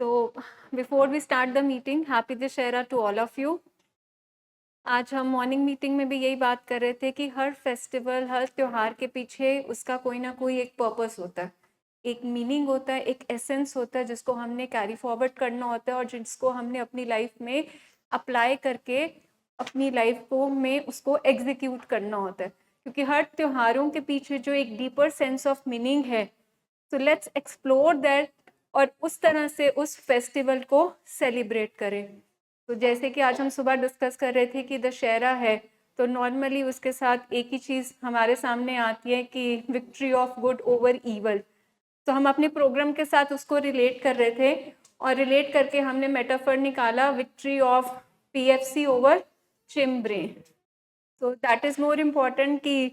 So before we start the meeting, happy Dussehra to all of you. आज हम morning meeting में भी यही बात कर रहे थे कि हर फेस्टिवल, हर त्योहार के पीछे उसका कोई ना कोई एक पर्पस होता है, एक मीनिंग होता है, एक एसेंस होता है जिसको हमने कैरी फॉरवर्ड करना होता है और जिसको हमने अपनी लाइफ में अप्लाई करके अपनी लाइफ को में उसको एग्जीक्यूट करना होता है, क्योंकि हर त्योहारों के पीछे जो एक डीपर सेंस ऑफ मीनिंग है, सो लेट्स एक्सप्लोर दैट और उस तरह से उस फेस्टिवल को सेलिब्रेट करें। तो जैसे कि आज हम सुबह डिस्कस कर रहे थे कि दशहरा है, तो नॉर्मली उसके साथ एक ही चीज़ हमारे सामने आती है कि victory of good over evil. तो हम अपने प्रोग्राम के साथ उसको रिलेट कर रहे थे और रिलेट करके हमने मेटाफर निकाला विक्ट्री ऑफ पीएफसी ओवर चिम्ब्रे। तो दैट इज़ मोर इम्पॉर्टेंट कि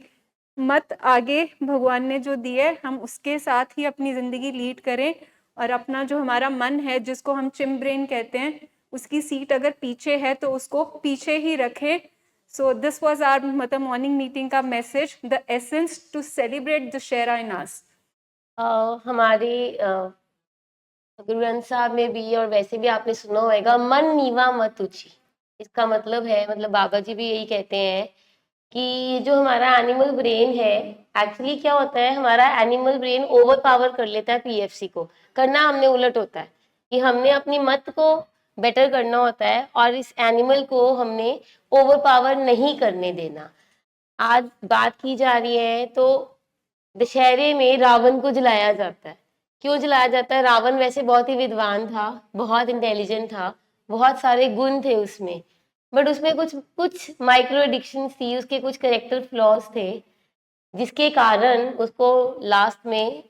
मत आगे भगवान ने जो दिए हम उसके साथ ही अपनी ज़िंदगी लीड करें और अपना जो हमारा मन है जिसको हम चिम्ब्रेन कहते हैं उसकी सीट अगर पीछे है तो उसको पीछे ही रखें। सो दिस वाज आवर मतलब मॉर्निंग मीटिंग का message, the essence to celebrate Dussehra in us. हमारे गुरु ग्रंथ साहब में भी और वैसे भी आपने सुना होगा मन नीवा मत ऊंची। इसका मतलब है, मतलब बाबा जी भी यही कहते हैं कि जो हमारा एनिमल ब्रेन है, एक्चुअली क्या होता है, हमारा एनिमल ब्रेन ओवर पावर कर लेता है पीएफसी को। करना हमने उलट होता है कि हमने अपनी मत को बेटर करना होता है और इस एनिमल को हमने ओवर पावर नहीं करने देना। आज बात की जा रही है तो दशहरे में रावण को जलाया जाता है। क्यों जलाया जाता है? रावण वैसे बहुत ही विद्वान था, बहुत इंटेलिजेंट था, बहुत सारे गुण थे उसमें, बट उसमें कुछ कुछ माइक्रो एडिक्शंस थी, उसके कुछ कैरेक्टर फ्लॉज थे, जिसके कारण उसको लास्ट में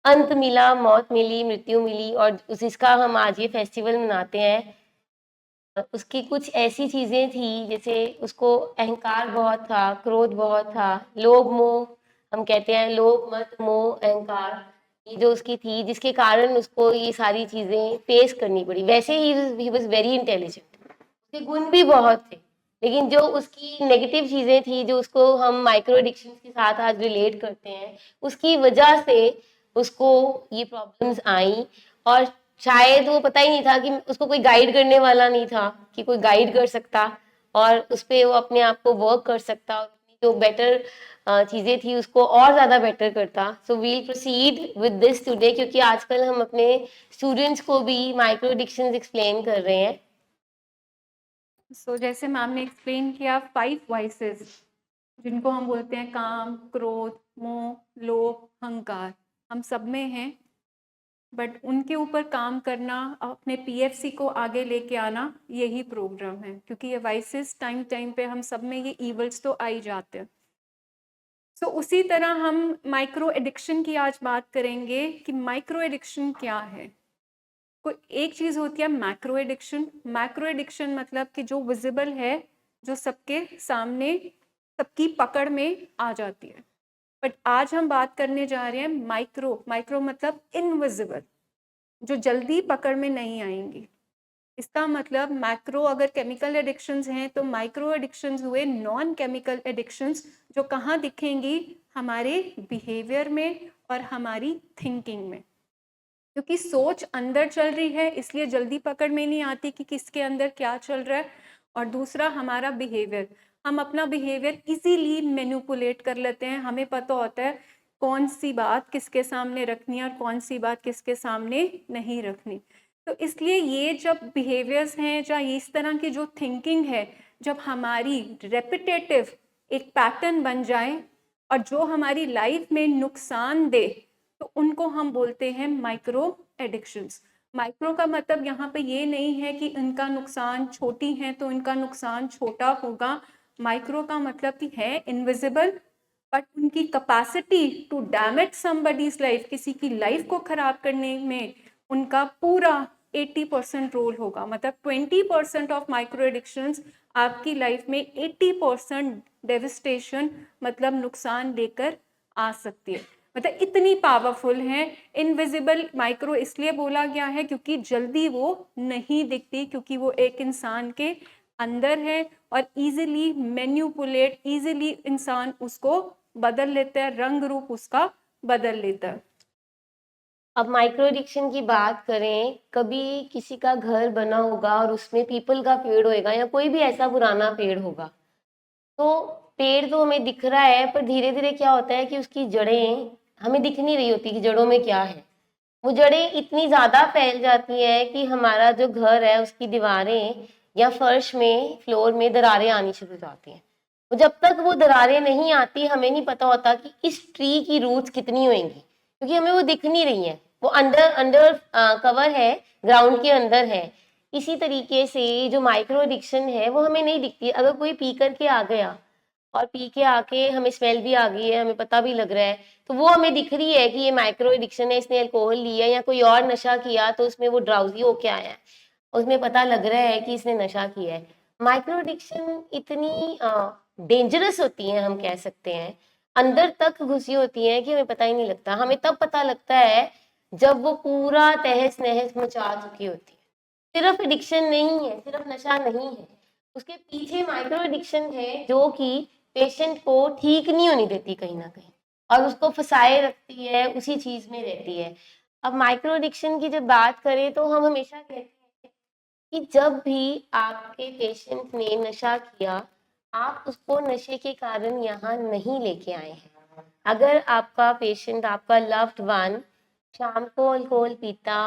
अंत मिला, मौत मिली, मृत्यु मिली। और जिसका हम आज ये फेस्टिवल मनाते हैं, उसकी कुछ ऐसी चीजें थी, जैसे उसको अहंकार बहुत था, क्रोध बहुत था, लोभ मोह, हम कहते हैं लोभ मत मोह अहंकार, ये जो उसकी थी, जिसके कारण उसको ये सारी चीजें फेस करनी पड़ी। वैसे ही वाज वेरी इंटेलिजेंट, उसके गुण भी बहुत थे, लेकिन जो उसकी नेगेटिव चीजें थी, जो उसको हम माइक्रो एडिक्शन के साथ आज रिलेट करते हैं, उसकी वजह से उसको ये प्रॉब्लम्स आई। और शायद वो पता ही नहीं था कि उसको कोई गाइड करने वाला नहीं था, कि कोई गाइड कर सकता और उस पर वो अपने आप को वर्क कर सकता और जो बेटर चीजें थी उसको और ज्यादा बेटर करता। So we'll proceed with this today, क्योंकि आजकल हम अपने स्टूडेंट्स को भी माइक्रो एडिक्शन एक्सप्लेन कर रहे हैं। सो जैसे मैम ने एक्सप्लेन किया 5 वाइसेस जिनको हम बोलते हैं काम, क्रोध, मोह, लोभ, अहंकार, हम सब में हैं, बट उनके ऊपर काम करना, अपने पीएफसी को आगे लेके आना, यही प्रोग्राम है, क्योंकि ये वाइसेस टाइम टाइम पे हम सब में ये इवल्स तो आ ही जाते हैं। सो उसी तरह हम माइक्रो एडिक्शन की आज बात करेंगे कि माइक्रो एडिक्शन क्या है। कोई एक चीज़ होती है मैक्रो एडिक्शन। मैक्रो एडिक्शन मतलब कि जो विजिबल है, जो सबके सामने, सबकी पकड़ में आ जाती है। बट आज हम बात करने जा रहे हैं माइक्रो। माइक्रो मतलब इनविजिबल, जो जल्दी पकड़ में नहीं आएंगी। इसका मतलब मैक्रो अगर केमिकल एडिक्शंस हैं, तो माइक्रो एडिक्शंस हुए नॉन केमिकल एडिक्शंस, जो कहाँ दिखेंगी? हमारे बिहेवियर में और हमारी थिंकिंग में, क्योंकि सोच अंदर चल रही है इसलिए जल्दी पकड़ में नहीं आती कि किसके अंदर क्या चल रहा है। और दूसरा हमारा बिहेवियर, हम अपना बिहेवियर इजीली मैनिपुलेट कर लेते हैं। हमें पता होता है कौन सी बात किसके सामने रखनी है और कौन सी बात किसके सामने नहीं रखनी। तो इसलिए ये जब बिहेवियर्स हैं या इस तरह की जो थिंकिंग है, जब हमारी रेपिटेटिव एक पैटर्न बन जाए और जो हमारी लाइफ में नुकसान दे, तो उनको हम बोलते हैं माइक्रो एडिक्शंस। माइक्रो का मतलब यहाँ पे ये नहीं है कि इनका नुकसान छोटी है तो इनका नुकसान छोटा होगा। माइक्रो का मतलब कि है इनविजिबल, बट उनकी capacity to damage somebody's life, किसी की लाइफ को खराब करने में उनका पूरा 80% रोल होगा। मतलब 20% ऑफ माइक्रो एडिक्शंस आपकी लाइफ में 80% डेविस्टेशन मतलब नुकसान लेकर आ सकती है। मतलब इतनी पावरफुल है। इनविजिबल माइक्रो इसलिए बोला गया है क्योंकि जल्दी वो नहीं दिखती, क्योंकि वो एक इंसान के अंदर है और इजीली मैन्युपुलेट, इजीली इंसान उसको बदल लेता है, रंग रूप उसका बदल लेता है। अब माइक्रो एडिक्शन की बात करें, कभी किसी का घर बना होगा और उसमें पीपल का पेड़ होएगा या कोई भी ऐसा पुराना पेड़ होगा, तो पेड़ तो हमें दिख रहा है, पर धीरे धीरे क्या होता है कि उसकी जड़ें हमें दिख नहीं रही होती कि जड़ों में क्या है। वो जड़ें इतनी ज्यादा फैल जाती है कि हमारा जो घर है उसकी दीवारें या फर्श में, फ्लोर में दरारें आनी शुरू हो जाती हैं। तो जब तक वो दरारें नहीं आती, हमें नहीं पता होता कि इस ट्री की रूट्स कितनी होंगी, क्योंकि हमें वो दिख नहीं रही है, वो अंडर अंडर कवर है, ग्राउंड के अंदर है। इसी तरीके से जो माइक्रो एडिक्शन है वो हमें नहीं दिखती। अगर कोई पी करके आ गया और पी के आके हमें स्मेल भी आ गई है, हमें पता भी लग रहा है, तो वो हमें दिख रही है कि ये माइक्रो एडिक्शन है, इसने अल्कोहल लिया या कोई और नशा किया तो उसमें वो ड्राउजी होके आया है, उसमें पता लग रहा है कि इसने नशा किया है। माइक्रो एडिक्शन इतनी डेंजरस होती है, हम कह सकते हैं अंदर तक घुसी होती है कि हमें पता ही नहीं लगता। हमें तब पता लगता है जब वो पूरा तहस नहस मचा चुकी होती है। सिर्फ एडिक्शन नहीं है, सिर्फ नशा नहीं है, उसके पीछे माइक्रो एडिक्शन है जो कि पेशेंट को ठीक नहीं होने देती कहीं ना कहीं, और उसको फंसाए रखती है, उसी चीज में रहती है। अब माइक्रो एडिक्शन की जब बात करें तो हम हमेशा कहते हैं कि जब भी आपके पेशेंट ने नशा किया, आप उसको नशे के कारण यहाँ नहीं लेके आए हैं। अगर आपका पेशेंट, आपका लव्ड वन शाम को अल्कोहल पीता,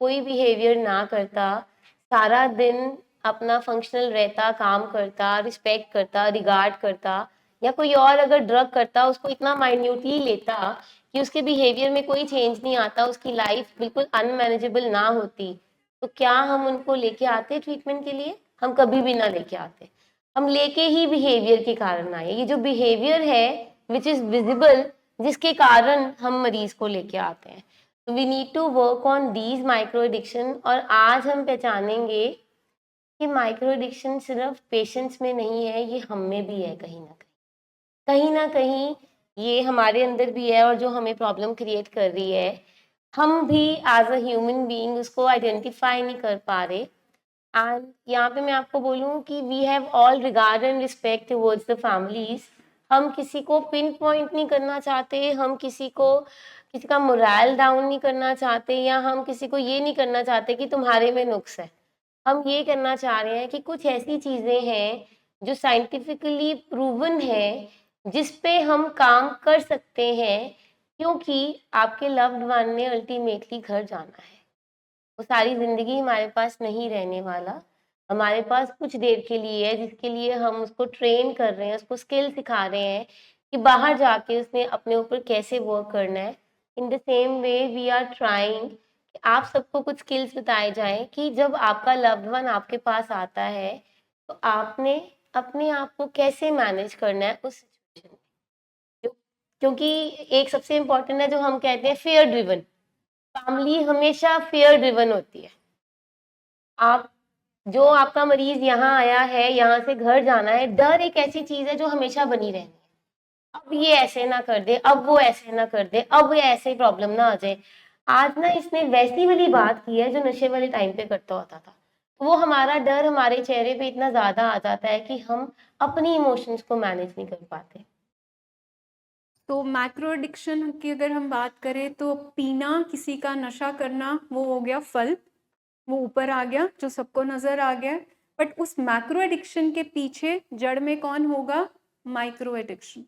कोई बिहेवियर ना करता, सारा दिन अपना फंक्शनल रहता, काम करता, रिस्पेक्ट करता, रिगार्ड करता, या कोई और अगर ड्रग करता, उसको इतना माइन्यूटली लेता कि उसके बिहेवियर में कोई चेंज नहीं आता, उसकी लाइफ बिल्कुल अनमैनेजेबल ना होती, तो क्या हम उनको लेके आते ट्रीटमेंट के लिए? हम कभी भी ना लेके आते। हम लेके ही बिहेवियर के कारण आए। ये जो बिहेवियर है विच इज विजिबल, जिसके कारण हम मरीज को लेके आते हैं। तो we need to work on these micro addiction. और आज हम पहचानेंगे कि माइक्रो एडिक्शन सिर्फ पेशेंट्स में नहीं है, ये हम में भी है कहीं ना कहीं। कहीं ना कहीं ये हमारे अंदर भी है, और जो हमें प्रॉब्लम क्रिएट कर रही है, हम भी एज अ ह्यूमन बीइंग उसको आइडेंटिफाई नहीं कर पा रहे। एंड यहाँ पे मैं आपको बोलूँ कि we have all regard and respect towards the families. हम किसी को पिन पॉइंट नहीं करना चाहते, हम किसी को, किसी का मोरल डाउन नहीं करना चाहते, या हम किसी को ये नहीं करना चाहते कि तुम्हारे में नुक्स है। हम ये करना चाह रहे हैं कि कुछ ऐसी चीजें हैं जो साइंटिफिकली प्रूवन है, जिस पे हम काम कर सकते हैं, क्योंकि आपके लव्ड वन ने अल्टीमेटली घर जाना है। वो सारी जिंदगी हमारे पास नहीं रहने वाला, हमारे पास कुछ देर के लिए है, जिसके लिए हम उसको ट्रेन कर रहे हैं, उसको स्किल सिखा रहे हैं कि बाहर जाके उसने अपने ऊपर कैसे वर्क करना है। In the same way we are trying कि आप सबको कुछ स्किल्स बताए जाएं कि जब आपका लव्ड वन आपके पास आता है, तो आपने अपने आप को कैसे मैनेज करना है उस सिचुएशन में। क्योंकि एक सबसे इम्पोर्टेंट है जो हम कहते हैं फेयर ड्रिवन। फैमिली हमेशा फेयर ड्रिवन होती है। आप, जो आपका मरीज यहाँ आया है, यहाँ से घर जाना है, डर एक ऐसी चीज है जो हमेशा बनी रहनी है। अब ये ऐसे ना कर दे, अब वो ऐसे ना कर दे, अब ये ऐसे प्रॉब्लम ना आ जाए। आज ना इसने वैसी वाली बात की है जो नशे वाले टाइम पे करता होता था। वो हमारा डर हमारे चेहरे पे इतना ज्यादा आ जाता है कि हम अपनी इमोशंस को मैनेज नहीं कर पाते। तो मैक्रो एडिक्शन की अगर हम बात करें तो पीना, किसी का नशा करना, वो हो गया फल, वो ऊपर आ गया जो सबको नजर आ गया। बट उस मैक्रो एडिक्शन के पीछे जड़ में कौन होगा? Micro addiction.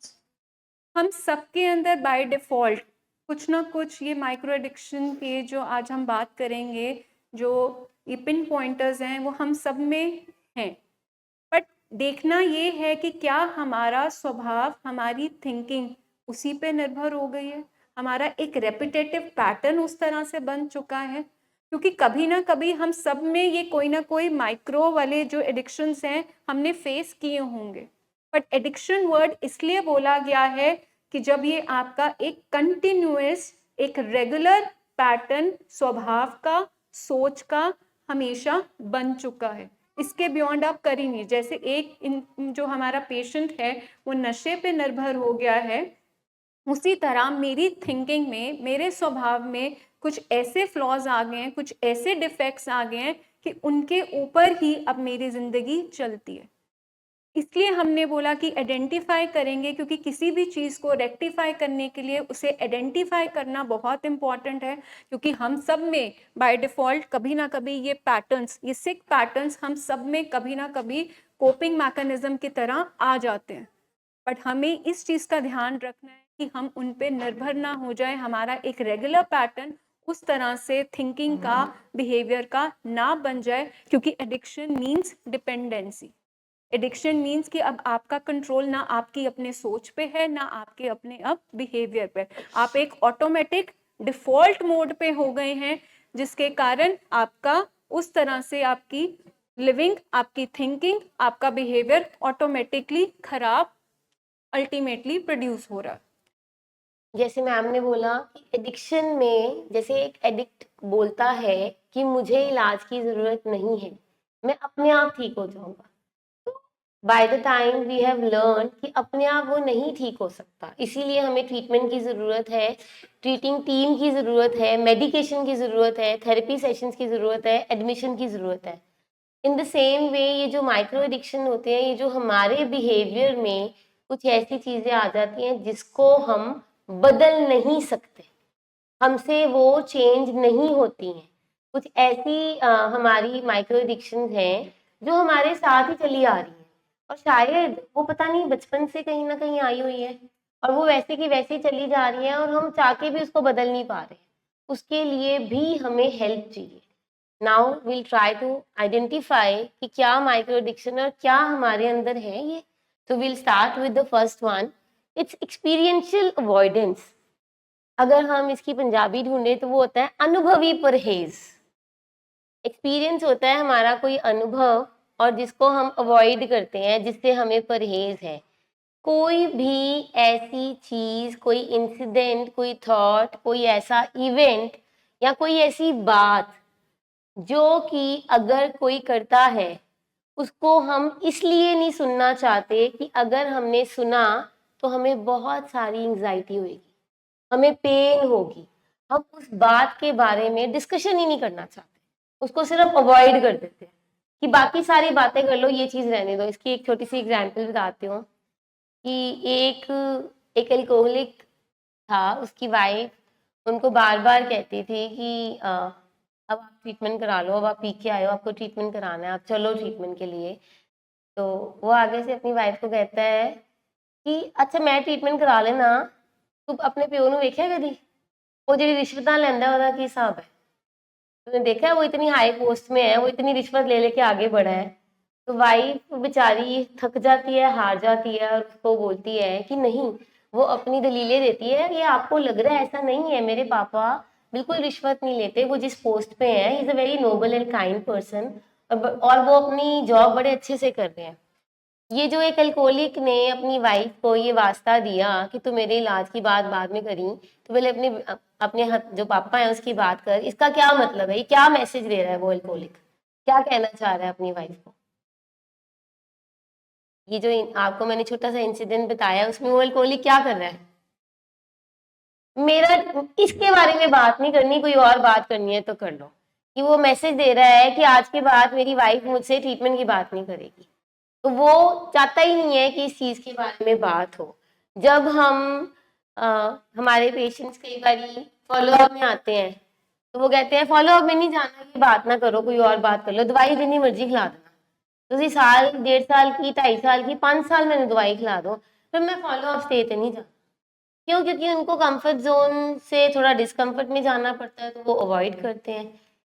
हम सबके अंदर बाय डिफॉल्ट कुछ ना कुछ ये माइक्रो एडिक्शन के जो आज हम बात करेंगे, जो ये पिन पॉइंटर्स हैं, वो हम सब में हैं। बट देखना ये है कि क्या हमारा स्वभाव, हमारी थिंकिंग उसी पे निर्भर हो गई है, हमारा एक रेपिटेटिव पैटर्न उस तरह से बन चुका है। क्योंकि कभी ना कभी हम सब में ये कोई ना कोई माइक्रो वाले जो एडिक्शंस हैं हमने फेस किए होंगे। बट एडिक्शन वर्ड इसलिए बोला गया है कि जब ये आपका एक कंटिन्यूअस, एक रेगुलर पैटर्न स्वभाव का, सोच का हमेशा बन चुका है, इसके बियॉन्ड आप कर ही नहीं। जैसे एक जो हमारा पेशेंट है वो नशे पे निर्भर हो गया है, उसी तरह मेरी थिंकिंग में, मेरे स्वभाव में कुछ ऐसे फ्लॉज आ गए हैं, कुछ ऐसे डिफेक्ट्स आ गए हैं कि उनके ऊपर ही अब मेरी जिंदगी चलती है। इसलिए हमने बोला कि आइडेंटिफाई करेंगे, क्योंकि किसी भी चीज़ को रेक्टिफाई करने के लिए उसे आइडेंटिफाई करना बहुत इम्पॉर्टेंट है, क्योंकि हम सब में बाय डिफ़ॉल्ट कभी ना कभी ये पैटर्न्स, ये सिक पैटर्न्स हम सब में कभी ना कभी कोपिंग मैकेनिज्म की तरह आ जाते हैं। बट हमें इस चीज़ का ध्यान रखना है कि हम उन पे निर्भर ना हो जाए, हमारा एक रेगुलर पैटर्न उस तरह से थिंकिंग का, बिहेवियर का ना बन जाए, क्योंकि addiction means dependency. Addiction means कि अब आपका कंट्रोल ना आपकी अपने सोच पे है, ना आपके अपने अब बिहेवियर पे। आप एक ऑटोमेटिक डिफॉल्ट मोड पे हो गए हैं, जिसके कारण आपका उस तरह से आपकी लिविंग, आपकी थिंकिंग, आपका बिहेवियर ऑटोमेटिकली खराब अल्टीमेटली प्रोड्यूस हो रहा है। जैसे मैम ने बोला कि एडिक्शन में जैसे एक एडिक्ट बोलता है कि मुझे इलाज की ज़रूरत नहीं है, मैं अपने आप ठीक हो जाऊँगा। तो by the time we have learn कि अपने आप वो नहीं ठीक हो सकता, इसीलिए हमें ट्रीटमेंट की ज़रूरत है, ट्रीटिंग टीम की ज़रूरत है, मेडिकेशन की ज़रूरत है, थेरेपी सेशंस की ज़रूरत है, एडमिशन की ज़रूरत है। इन द सेम वे ये जो माइक्रो एडिक्शन होते हैं, ये जो हमारे बिहेवियर में कुछ ऐसी चीज़ें आ जाती हैं जिसको हम बदल नहीं सकते, हमसे वो चेंज नहीं होती हैं। कुछ ऐसी हमारी माइक्रो एडिक्शन हैं जो हमारे साथ ही चली आ रही हैं, और शायद वो पता नहीं बचपन से कहीं ना कहीं आई हुई है, और वो वैसे की वैसे ही चली जा रही है, और हम चाह के भी उसको बदल नहीं पा रहे। उसके लिए भी हमें हेल्प चाहिए। Now will try to identify कि क्या माइक्रो एडिक्शन और क्या हमारे अंदर है ये। तो will start with the first one, it's experiential avoidance. अगर हम इसकी पंजाबी ढूंढे तो वो होता है अनुभवी परहेज। एक्सपीरियंस होता है हमारा कोई अनुभव, और जिसको हम अवॉइड करते हैं, जिससे हमें परहेज है। कोई भी ऐसी चीज, कोई इंसिडेंट, कोई थॉट, कोई ऐसा इवेंट या कोई ऐसी बात जो कि अगर कोई करता है उसको हम इसलिए नहीं सुनना चाहते कि अगर हमने सुना तो हमें बहुत सारी एंग्जाइटी होगी, हमें पेन होगी, हम उस बात के बारे में डिस्कशन ही नहीं करना चाहते, उसको सिर्फ अवॉइड कर देते हैं कि बाकी सारी बातें कर लो, ये चीज रहने दो। इसकी एक छोटी सी एग्जांपल बताती हूँ कि एक एल्कोहलिक था, उसकी वाइफ उनको बार बार कहती थी कि अब आप ट्रीटमेंट करा लो, अब आप पी के आए हो, आपको ट्रीटमेंट कराना है, आप चलो ट्रीटमेंट के लिए। तो वो आगे से अपनी वाइफ को कहता है कि अच्छा मैं ट्रीटमेंट करा लेना, तू अपने प्यो ਨੂੰ ਵੇਖਿਆ कदी, वो ਜਿਹੜੀ रिश्वतां ਲੈਂਦਾ ਉਹਦਾ ਕੀ ਹਿਸਾਬ है। तूने देखा है वो इतनी हाई पोस्ट में है, वो इतनी रिश्वत ले लेके आगे बढ़ा है। तो वाइफ बेचारी थक जाती है, हार जाती है, और उसको बोलती है कि नहीं, वो अपनी दलीलें देती है, ये आपको लग रहा है, ऐसा नहीं है, मेरे पापा बिल्कुल रिश्वत नहीं लेते, वो जिस पोस्ट पे है, he is a very noble and kind person, और वो अपनी जॉब बड़े अच्छे से कर रहे हैं। ये जो एक अल्कोहलिक ने अपनी वाइफ को ये वास्ता दिया कि तू मेरे इलाज की बात बाद में करी, तो पहले अपने जो पापा है उसकी बात कर। इसका क्या मतलब है, ये क्या मैसेज दे रहा है वो अल्कोहलिक, क्या कहना चाह रहा है अपनी वाइफ को। ये जो आपको मैंने छोटा सा इंसिडेंट बताया उसमें वो अल्कोहलिक क्या कर रहा है, मेरा इसके बारे में बात नहीं करनी, कोई और बात करनी है तो कर लो। कि वो मैसेज दे रहा है कि आज के बाद मेरी वाइफ मुझसे ट्रीटमेंट की बात नहीं करेगी। तो वो चाहता ही नहीं है कि इस चीज के बारे में बात हो। जब हम हमारे पेशेंट्स कई बार फॉलोअप में आते हैं तो वो कहते हैं फॉलोअप में नहीं जाना, कि बात ना करो, कोई और बात कर लो, दवाई जितनी मर्जी खिला देना, ਤੁਸੀਂ साल 1.5 साल की 2.5 साल की 5 साल मैंने दवाई खिला दो, फिर मैं फॉलोअप स्टे पे नहीं जाता। क्यों? क्योंकि उनको कंफर्ट जोन से थोड़ा डिस्कम्फर्ट में जाना पड़ता है, तो वो अवॉइड करते हैं।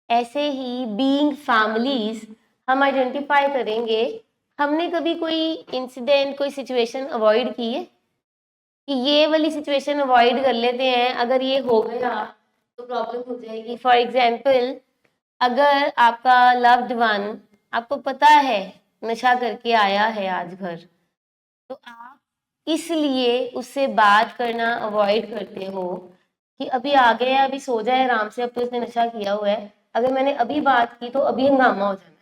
ऐसे ही बीइंग फैमिलीज हम आइडेंटिफाई करेंगे, हमने कभी कोई इंसिडेंट, कोई सिचुएशन अवॉइड की है कि ये वाली सिचुएशन अवॉइड कर लेते हैं, अगर ये हो गया तो प्रॉब्लम हो जाएगी। फॉर एग्जाम्पल, अगर आपका लव्ड वन, आपको पता है नशा करके आया है आज घर, तो आप इसलिए उससे बात करना अवॉइड करते हो कि अभी आ गया, अभी सो जाए आराम से, अब तो इसने नशा किया हुआ है, अगर मैंने अभी बात की तो अभी हंगामा हो जाना है,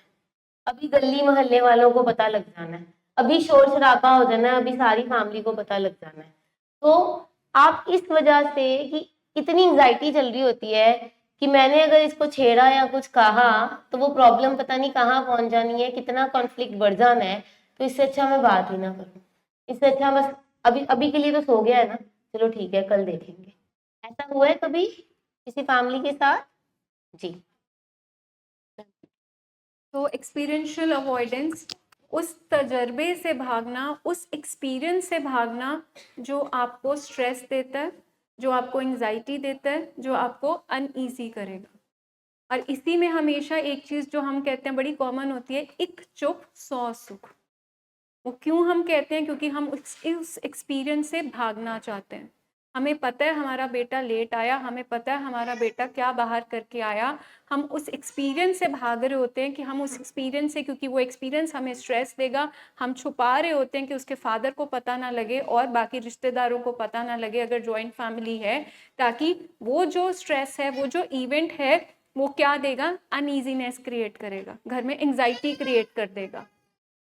अभी गली मोहल्ले वालों को पता लग जाना है, अभी शोर शराबा हो जाना है, अभी सारी फैमिली को पता लग जाना है। तो आप इस वजह से कि इतनी एंग्जाइटी चल रही होती है कि मैंने अगर इसको छेड़ा या कुछ कहा तो वो प्रॉब्लम पता नहीं कहाँ पहुंच जानी है, कितना कॉन्फ्लिक्ट बढ़ जाना है, तो इससे अच्छा मैं बात ही ना करूँ। इससे अच्छा बस अभी अभी के लिए तो सो गया है ना, चलो ठीक है कल देखेंगे। ऐसा हुआ है कभी किसी फैमिली के साथ? जी। तो एक्सपीरियंशियल अवॉइडेंस, उस तजर्बे से भागना, उस एक्सपीरियंस से भागना जो आपको स्ट्रेस देता है, जो आपको एंजाइटी देता है, जो आपको अनईजी करेगा। और इसी में हमेशा एक चीज़ जो हम कहते हैं बड़ी कॉमन होती है, एक चुप सौ सुख। वो क्यों हम कहते हैं? क्योंकि हम उस एक्सपीरियंस से भागना चाहते हैं। हमें पता है हमारा बेटा लेट आया, हमें पता है हमारा बेटा क्या बाहर करके आया। हम उस एक्सपीरियंस से भाग रहे होते हैं कि हम उस एक्सपीरियंस से, क्योंकि वो एक्सपीरियंस हमें स्ट्रेस देगा, हम छुपा रहे होते हैं कि उसके फादर को पता ना लगे और बाकी रिश्तेदारों को पता ना लगे अगर जॉइंट फैमिली है, ताकि वो जो स्ट्रेस है, वो जो इवेंट है, वो क्या देगा? अनईजीनेस क्रिएट करेगा, घर में एंग्जाइटी क्रिएट कर देगा।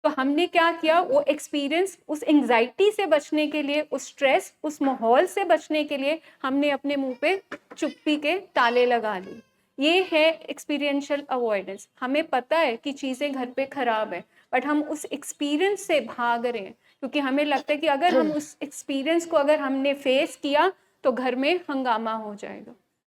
तो हमने क्या किया? वो एक्सपीरियंस, उस एंग्जाइटी से बचने के लिए, उस स्ट्रेस, उस माहौल से बचने के लिए हमने अपने मुंह पे चुप्पी के ताले लगा लिए। ये है एक्सपीरियंशियल अवॉइडेंस। हमें पता है कि चीज़ें घर पे खराब है, बट हम उस एक्सपीरियंस से भाग रहे हैं क्योंकि हमें लगता है कि अगर हम उस एक्सपीरियंस को अगर हमने फेस किया तो घर में हंगामा हो जाएगा।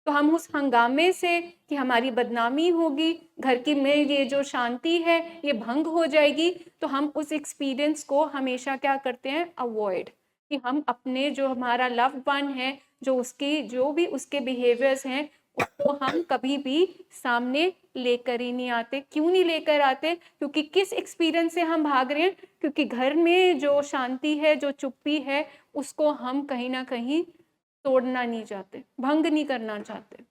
तो हम उस हंगामे से कि हमारी बदनामी होगी, घर की में ये जो शांति है ये भंग हो जाएगी, तो हम उस एक्सपीरियंस को हमेशा क्या करते हैं? अवॉइड। कि हम अपने जो हमारा लव्ड वन है, जो उसकी जो भी उसके बिहेवियर्स हैं, उसको हम कभी भी सामने लेकर ही नहीं आते। क्यों नहीं लेकर आते? क्योंकि किस एक्सपीरियंस से हम भाग रहे हैं? क्योंकि घर में जो शांति है, जो चुप्पी है, उसको हम कहीं ना कहीं तोड़ना नहीं चाहते, भंग नहीं करना चाहते।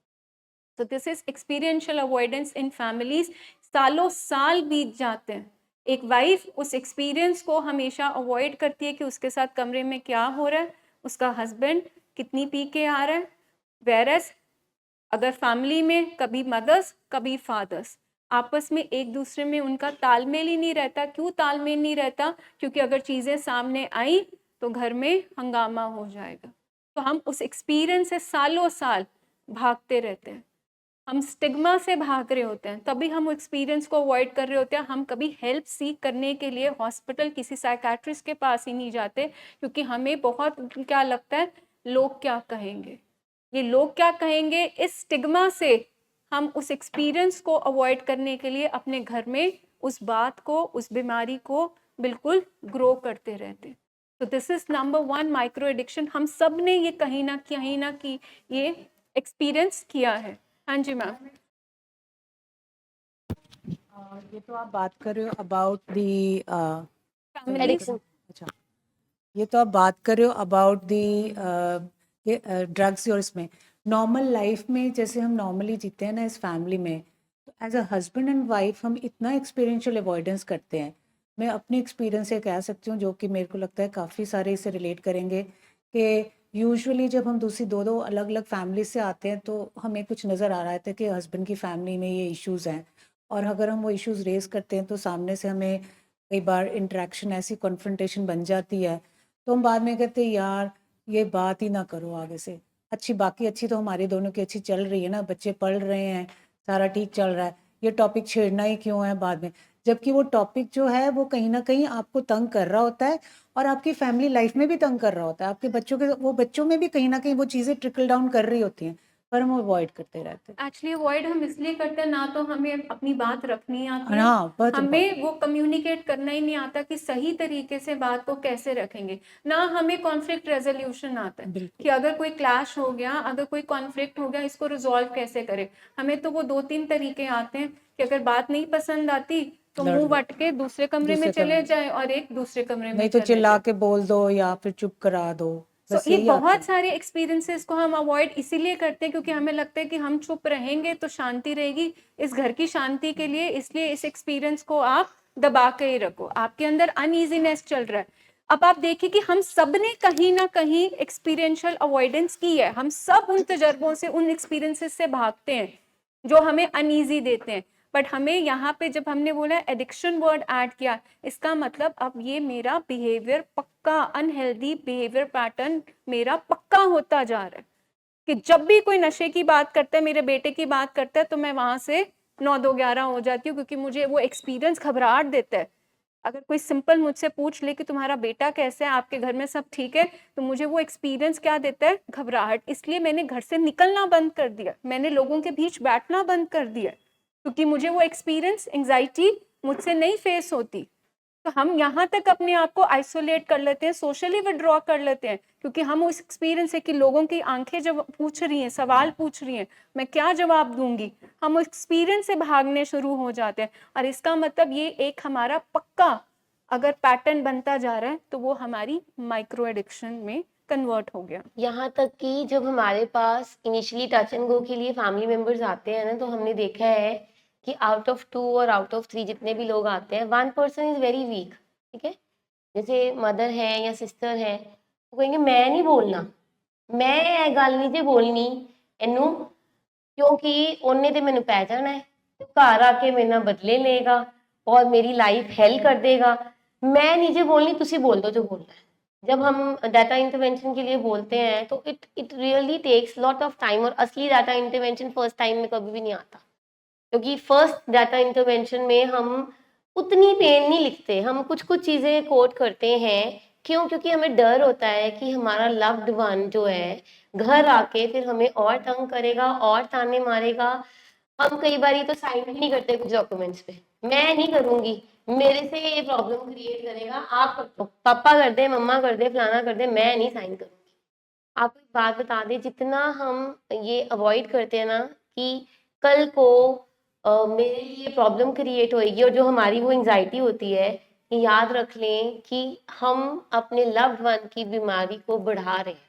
तो this is experiential avoidance in families. सालों साल बीत जाते हैं, एक वाइफ उस एक्सपीरियंस को हमेशा अवॉइड करती है कि उसके साथ कमरे में क्या हो रहा है, उसका हस्बैंड कितनी पी के आ रहा है। वेरस अगर फैमिली में कभी मदर्स कभी फादर्स आपस में एक दूसरे में उनका तालमेल ही नहीं रहता। क्यों तालमेल नहीं रहता? क्योंकि अगर चीज़ें सामने आई तो घर में हंगामा हो जाएगा। तो हम उस एक्सपीरियंस से सालों साल भागते रहते हैं, हम स्टिग्मा से भाग रहे होते हैं, तभी हम एक्सपीरियंस को अवॉइड कर रहे होते हैं। हम कभी हेल्प सीख करने के लिए हॉस्पिटल किसी साइकेट्रिस्ट के पास ही नहीं जाते, क्योंकि हमें बहुत क्या लगता है, लोग क्या कहेंगे, ये लोग क्या कहेंगे। इस स्टिग्मा से हम उस एक्सपीरियंस को अवॉइड करने के लिए अपने घर में उस बात को, उस बीमारी को बिल्कुल ग्रो करते रहते हैं। तो this is number one, micro addiction. हम सब ने ये कहीं ना कि ये एक्सपीरियंस किया है। हाँ जी मैम। ये तो आप बात कर रहे हो अबाउट दी एडिक्शन। अच्छा, ये तो आप बात कर रहे हो अबाउट दी ये ड्रग्स और इसमें नॉर्मल लाइफ में जैसे हम नॉर्मली जीते हैं ना इस फैमिली में, तो as a husband and wife हम इतना एक्सपीरियंशियल अवॉइडेंस करते हैं। मैं अपने एक्सपीरियंस से कह सकती हूँ, जो कि मेरे को लगता है काफ़ी सारे इसे रिलेट करेंगे, कि यूजुअली जब हम दूसरी दो दो अलग अलग फैमिली से आते हैं तो हमें कुछ नज़र आ रहा था कि हस्बैंड की फैमिली में ये इश्यूज़ हैं, और अगर हम वो इश्यूज़ रेज करते हैं तो सामने से हमें कई बार इंटरेक्शन ऐसी कॉन्फ्रंटेशन बन जाती है, तो हम बाद में कहते हैं यार ये बात ही ना करो आगे से। अच्छी बाकी अच्छी तो हमारी दोनों की अच्छी चल रही है ना, बच्चे पढ़ रहे हैं, सारा ठीक चल रहा है, ये टॉपिक छेड़ना ही क्यों है बाद में? जबकि वो टॉपिक जो है वो कहीं ना कहीं आपको तंग कर रहा होता है, और आपकी फैमिली लाइफ में भी तंग कर रहा होता है, आपके बच्चों के वो बच्चों में भी कहीं ना कहीं वो चीज़ें ट्रिकल डाउन कर रही होती हैं, पर हम अवॉइड करते रहते हैं। एक्चुअली अवॉइड हम इसलिए करते हैं, ना तो हमें अपनी बात रखनी आती है, हाँ, बहुत हमें इम्पोर्टेंट। वो कम्युनिकेट करना ही नहीं आता कि सही तरीके से बात को कैसे रखेंगे, ना हमें कॉन्फ्लिक्ट रेजोल्यूशन आता है बिल्कुल कि अगर कोई क्लैश हो गया, अगर कोई कॉन्फ्लिक्ट हो गया, इसको रिजॉल्व कैसे करें। हमें तो वो 2-3 तरीके आते हैं कि अगर बात नहीं पसंद आती तो लड़ मुंह लो, वट के दूसरे कमरे में दूसरे चले कमरे, जाए और एक दूसरे कमरे में नहीं तो चले चिल्ला जाए। के बोल दो या फिर चुप करा दो, सो बस ये यही बहुत आते सारे एक्सपीरियंसेस को हम अवॉइड इसीलिए करते हैं क्योंकि हमें लगता है कि हम चुप रहेंगे तो शांति रहेगी इस घर की शांति के लिए। इसलिए इस एक्सपीरियंस को आप दबा के ही रखो, आपके अंदर अनईजीनेस चल रहा है। अब आप देखिए कि हम सब ने कहीं ना कहीं एक्सपीरियंशियल अवॉइडेंस की है, हम सब उन तजर्बों से, उन एक्सपीरियंसेस से भागते हैं जो हमें अनईजी देते हैं। बट हमें यहाँ पे जब हमने बोला एडिक्शन वर्ड ऐड किया, इसका मतलब अब ये मेरा बिहेवियर पक्का अनहेल्दी बिहेवियर पैटर्न मेरा पक्का होता जा रहा है कि जब भी कोई नशे की बात करता है, मेरे बेटे की बात करता है, तो मैं वहां से 9-2-11 हो जाती हूँ क्योंकि मुझे वो एक्सपीरियंस घबराहट देता है। अगर कोई सिंपल मुझसे पूछ ले कि तुम्हारा बेटा कैसा है, आपके घर में सब ठीक है, तो मुझे वो एक्सपीरियंस क्या देता है? घबराहट। इसलिए मैंने घर से निकलना बंद कर दिया, मैंने लोगों के बीच बैठना बंद कर दिया, क्योंकि मुझे वो एक्सपीरियंस, एंजाइटी मुझसे नहीं फेस होती। तो हम यहाँ तक अपने आप को आइसोलेट कर लेते हैं, सोशली विड्रॉ कर लेते हैं, क्योंकि हम उस एक्सपीरियंस है कि लोगों की आंखें जब पूछ रही हैं, सवाल पूछ रही हैं, मैं क्या जवाब दूंगी, हम उस एक्सपीरियंस से भागने शुरू हो जाते हैं। और इसका मतलब ये एक हमारा पक्का अगर पैटर्न बनता जा रहा है, तो वो हमारी माइक्रो एडिक्शन में कन्वर्ट हो गया। यहाँ तक कि जब हमारे पास इनिशियली टच एंड गो के लिए फैमिली मेंबर्स आते हैं ना, तो हमने देखा है कि आउट ऑफ 2 और आउट ऑफ 3 जितने भी लोग आते हैं, 1 पर्सन इज वेरी वीक। ठीक है, जैसे मदर है या सिस्टर है, वो कहेंगे मैं नहीं बोलना, मैं ये गल नहीं जे बोलनी इनू, क्योंकि उन्हें तो मैनू पै जाना है, तो घर आके मेरे नाल बदले लेगा और मेरी लाइफ हेल कर देगा। मैं नहीं जे बोलनी, तुसी बोल दो जो बोलना है। जब हम डाटा इंटरवेंशन के लिए बोलते हैं तो it it really takes lot of time, और असली डाटा इंटरवेंशन फर्स्ट टाइम में कभी भी नहीं आता, क्योंकि फर्स्ट डाटा इंटरवेंशन में हम उतनी पेन नहीं लिखते, हम कुछ कुछ चीज़ें कोट करते हैं। क्यों? क्योंकि हमें डर होता है कि हमारा लव्ड वन जो है घर आके फिर हमें और तंग करेगा और ताने मारेगा। हम कई बार तो साइन भी नहीं करते कुछ डॉक्यूमेंट्स पे, मैं नहीं करूंगी, मेरे से ये प्रॉब्लम क्रिएट करेगा, आप कर दो, पापा कर दे, मम्मा कर दे, फलाना कर दे, मैं नहीं साइन करूंगी। आपको एक बात बता दें, जितना हम ये अवॉइड करते हैं ना कि कल को मेरे लिए प्रॉब्लम क्रिएट होएगी, और जो हमारी वो एंजाइटी होती है, कि याद रख लें कि हम अपने लव्ड वन की बीमारी को बढ़ा रहे हैं।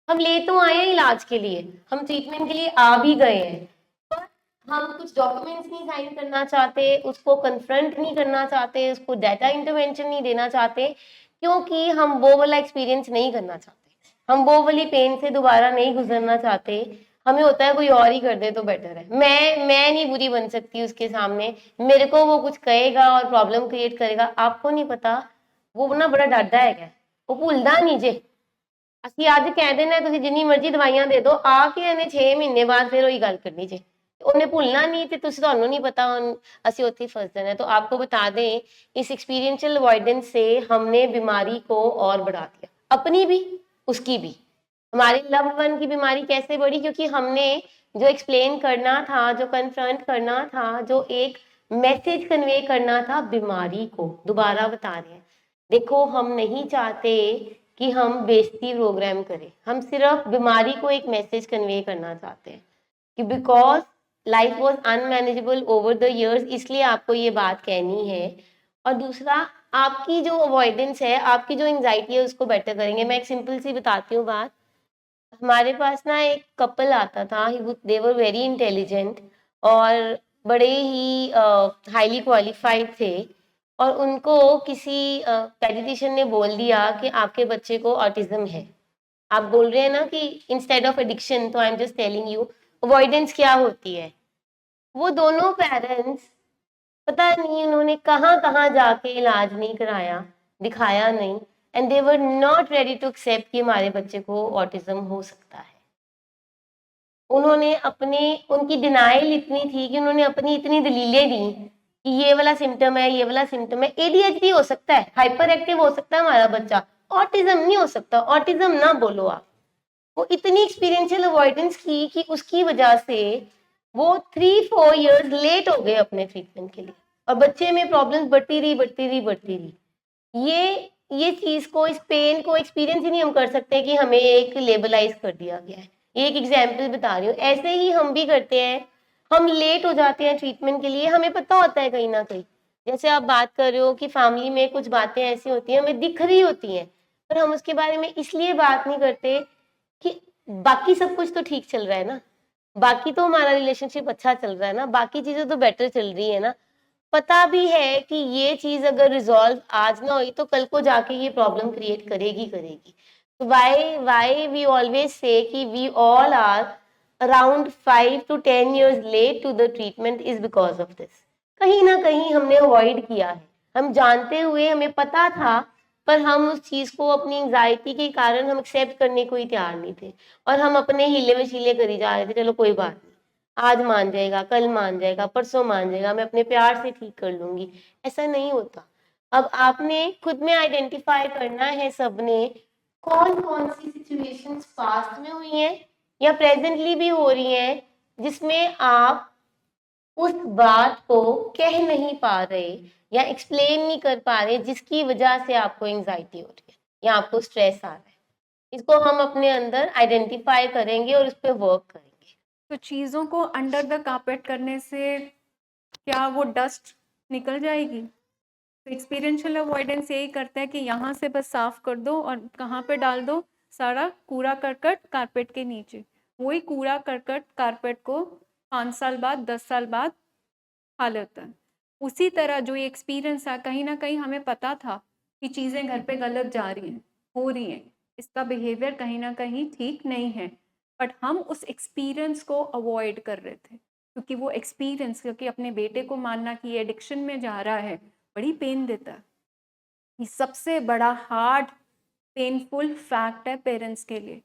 हम ले तो आए हैं इलाज के लिए, हम ट्रीटमेंट के लिए आ भी गए हैं, पर हम कुछ डॉक्यूमेंट्स नहीं साइन करना चाहते, उसको कन्फ्रंट नहीं करना चाहते, उसको डाटा इंटरवेंशन नहीं देना चाहते, क्योंकि हम वो वाला एक्सपीरियंस नहीं करना चाहते, हम वो वाली पेन से दोबारा नहीं गुजरना चाहते। हमें होता है कोई और ही कर दे तो बेटर है, मैं नहीं बुरी बन सकती उसके सामने, मेरे को वो कुछ कहेगा और प्रॉब्लम क्रिएट करेगा। आपको नहीं पता वो ना बड़ा डाडा है, वो भूलदा नहीं जे। ਅਸੀਂ ਅੱਜ ਕਹਿ ਦੇਣਾ ਤੁਸੀਂ ਜਿੰਨੀ ਮਰਜ਼ੀ ਦਵਾਈਆਂ ਦੇ ਦਿਓ, ਆ ਕੇ ਇਹਨੇ 6 ਮਹੀਨੇ ਬਾਅਦ ਫਿਰ ਉਹੀ ਗੱਲ ਕਰਨੀ ਜੇ, ਉਹਨੇ ਭੁੱਲਣਾ नहीं, तो ਤੁਹਾਨੂੰ नहीं पता ਅਸੀਂ ਉੱਥੇ फंस जाना। तो आपको बता दें इस एक्सपीरियंशियल अवॉइडेंस से हमने बीमारी को और बढ़ा दिया, अपनी भी उसकी भी। हमारे लव्ड वन की बीमारी कैसे बढ़ी? क्योंकि हमने जो एक्सप्लेन करना था, जो कन्फ्रंट करना था, जो एक मैसेज कन्वे करना था बीमारी को, दोबारा बता रहे हैं, देखो हम नहीं चाहते कि हम बेइज्जती प्रोग्राम करें, हम सिर्फ बीमारी को एक मैसेज कन्वे करना चाहते हैं कि because life was unmanageable over the years, इसलिए आपको ये बात कहनी है। और दूसरा, आपकी जो अवॉइडेंस है, आपकी जो एंजाइटी है, उसको बेटर करेंगे। मैं एक सिंपल सी बताती हूँ बात। हमारे पास ना एक कपल आता था, दे वर वेरी इंटेलिजेंट और बड़े ही हाईली क्वालिफाइड थे, और उनको किसी पेडिट्रिशियन ने बोल दिया कि आपके बच्चे को ऑटिज्म है। आप बोल रहे हैं ना कि इंस्टेड ऑफ एडिक्शन, तो I am just telling you avoidance क्या होती है। वो दोनों पेरेंट्स, पता नहीं उन्होंने कहाँ कहाँ जाके इलाज नहीं कराया, दिखाया नहीं, and they were not ready to accept कि हमारे बच्चे को ऑटिज्म हो सकता है। उन्होंने अपने, उनकी डिनाइल इतनी थी कि उन्होंने अपनी इतनी दलीलें दी कि ये वाला सिम्टम है, ये वाला सिम्टम है, एडीएचडी हो सकता है, हाइपर एक्टिव हो सकता है हमारा बच्चा, ऑटिज्म नहीं हो सकता, ऑटिज्म ना बोलो आप। वो इतनी एक्सपीरियंशियल अवॉइडेंस की कि उसकी वजह से वो 3-4 इयर्स लेट हो गए अपने ट्रीटमेंट के लिए, और बच्चे में प्रॉब्लम्स बढ़ती रही बढ़ती रही बढ़ती रही। ये चीज को, इस पेन को एक्सपीरियंस ही नहीं हम कर सकते कि हमें एक लेबलाइज कर दिया गया है। एक एग्जाम्पल बता रही हूँ, ऐसे ही हम भी करते हैं, हम लेट हो जाते हैं ट्रीटमेंट के लिए, हमें पता होता है कहीं ना कहीं, जैसे आप बात कर रहे हो कि फैमिली में कुछ बातें ऐसी होती हैं हमें दिख रही होती हैं, पर हम उसके बारे में इसलिए बात नहीं करते कि बाकी सब कुछ तो ठीक चल रहा है ना, बाकी तो हमारा रिलेशनशिप अच्छा चल रहा है ना, बाकी चीजें तो बेटर चल रही है ना। पता भी है कि ये चीज अगर रिजॉल्व आज ना हुई तो कल को जाके ये प्रॉब्लम क्रिएट करेगी करेगी। तो वाई वी ऑलवेज से कि we all are around 5 to 10 years late to the treatment is because of this। कहीं ना कहीं हमने अवॉइड किया है, हम जानते हुए, हमें पता था, पर हम उस चीज को अपनी एंजाइटी के कारण हम एक्सेप्ट करने को ही तैयार नहीं थे, और हम अपने हीले वशीले करी जा रहे थे, चलो कोई बात नहीं, आज मान जाएगा, कल मान जाएगा, परसों मान जाएगा, मैं अपने प्यार से ठीक कर लूंगी। ऐसा नहीं होता। अब आपने खुद में आइडेंटिफाई करना है सबने कौन कौन सी सिचुएशंस पास्ट में हुई हैं या प्रेजेंटली भी हो रही हैं जिसमें आप उस बात को कह नहीं पा रहे या एक्सप्लेन नहीं कर पा रहे, जिसकी वजह से आपको एंजाइटी हो रही है या आपको स्ट्रेस आ रहा है। इसको हम अपने अंदर आइडेंटिफाई करेंगे और उस पर वर्क करेंगे। तो चीज़ों को अंडर द कारपेट करने से क्या वो डस्ट निकल जाएगी? तो एक्सपीरियंशियल अवॉइडेंस यही करता है कि यहाँ से बस साफ कर दो और कहाँ पे डाल दो, सारा कूड़ा करकट कारपेट के नीचे। वही कूड़ा करकट कारपेट को 5 साल बाद 10 साल बाद खा लेता है। उसी तरह जो ये एक्सपीरियंस है, कहीं ना कहीं हमें पता था कि चीज़ें घर पे गलत जा रही हैं, हो रही हैं, इसका बिहेवियर कहीं ना कहीं ठीक नहीं है, बट हम उस एक्सपीरियंस को अवॉइड कर रहे थे क्योंकि वो एक्सपीरियंस, क्योंकि अपने बेटे को मानना कि ये एडिक्शन में जा रहा है बड़ी पेन देता है। ये सबसे बड़ा हार्ड पेनफुल फैक्ट है पेरेंट्स के लिए,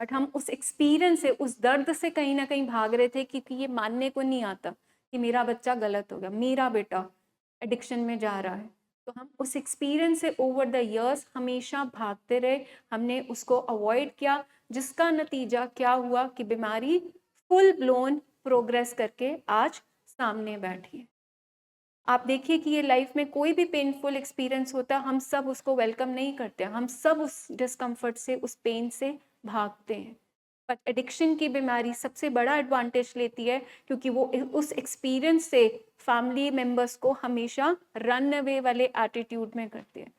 बट हम उस एक्सपीरियंस से, उस दर्द से कहीं ना कहीं भाग रहे थे क्योंकि ये मानने को नहीं आता कि मेरा बच्चा गलत हो गया, मेरा बेटा एडिक्शन में जा रहा है। तो हम उस एक्सपीरियंस से ओवर द इयर्स हमेशा भागते रहे, हमने उसको अवॉइड किया, जिसका नतीजा क्या हुआ कि बीमारी फुल ब्लोन प्रोग्रेस करके आज सामने बैठी है। आप देखिए कि ये लाइफ में कोई भी पेनफुल एक्सपीरियंस होता है, हम सब उसको वेलकम नहीं करते, हम सब उस डिस्कम्फर्ट से, उस पेन से भागते हैं। बट एडिक्शन की बीमारी सबसे बड़ा एडवांटेज लेती है क्योंकि वो उस एक्सपीरियंस से फैमिली मेम्बर्स को हमेशा रन अवे वाले एटीट्यूड में करते हैं।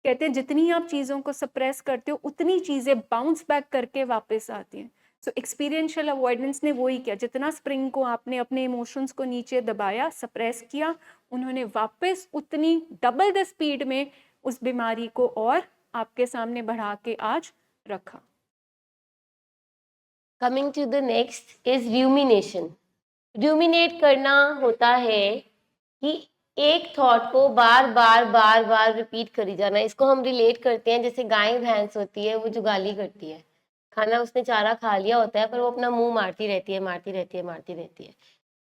कहते हैं जितनी आप चीज़ों को सप्रेस करते हो उतनी चीज़ें बाउंस बैक करके वापस आती हैं। सो एक्सपीरियंशियल अवॉइडेंस ने वही किया, जितना स्प्रिंग को आपने अपने इमोशंस को नीचे दबाया, सप्रेस किया, उन्होंने वापस उतनी डबल द स्पीड में उस बीमारी को और आपके सामने बढ़ा के आज रखा। Coming to the next is rumination. Ruminate करना होता है कि एक थॉट को बार बार रिपीट करी जाना। इसको हम रिलेट करते हैं जैसे गाय भैंस होती है, वो जुगाली करती है, खाना उसने चारा खा लिया होता है पर वो अपना मुंह मारती रहती है।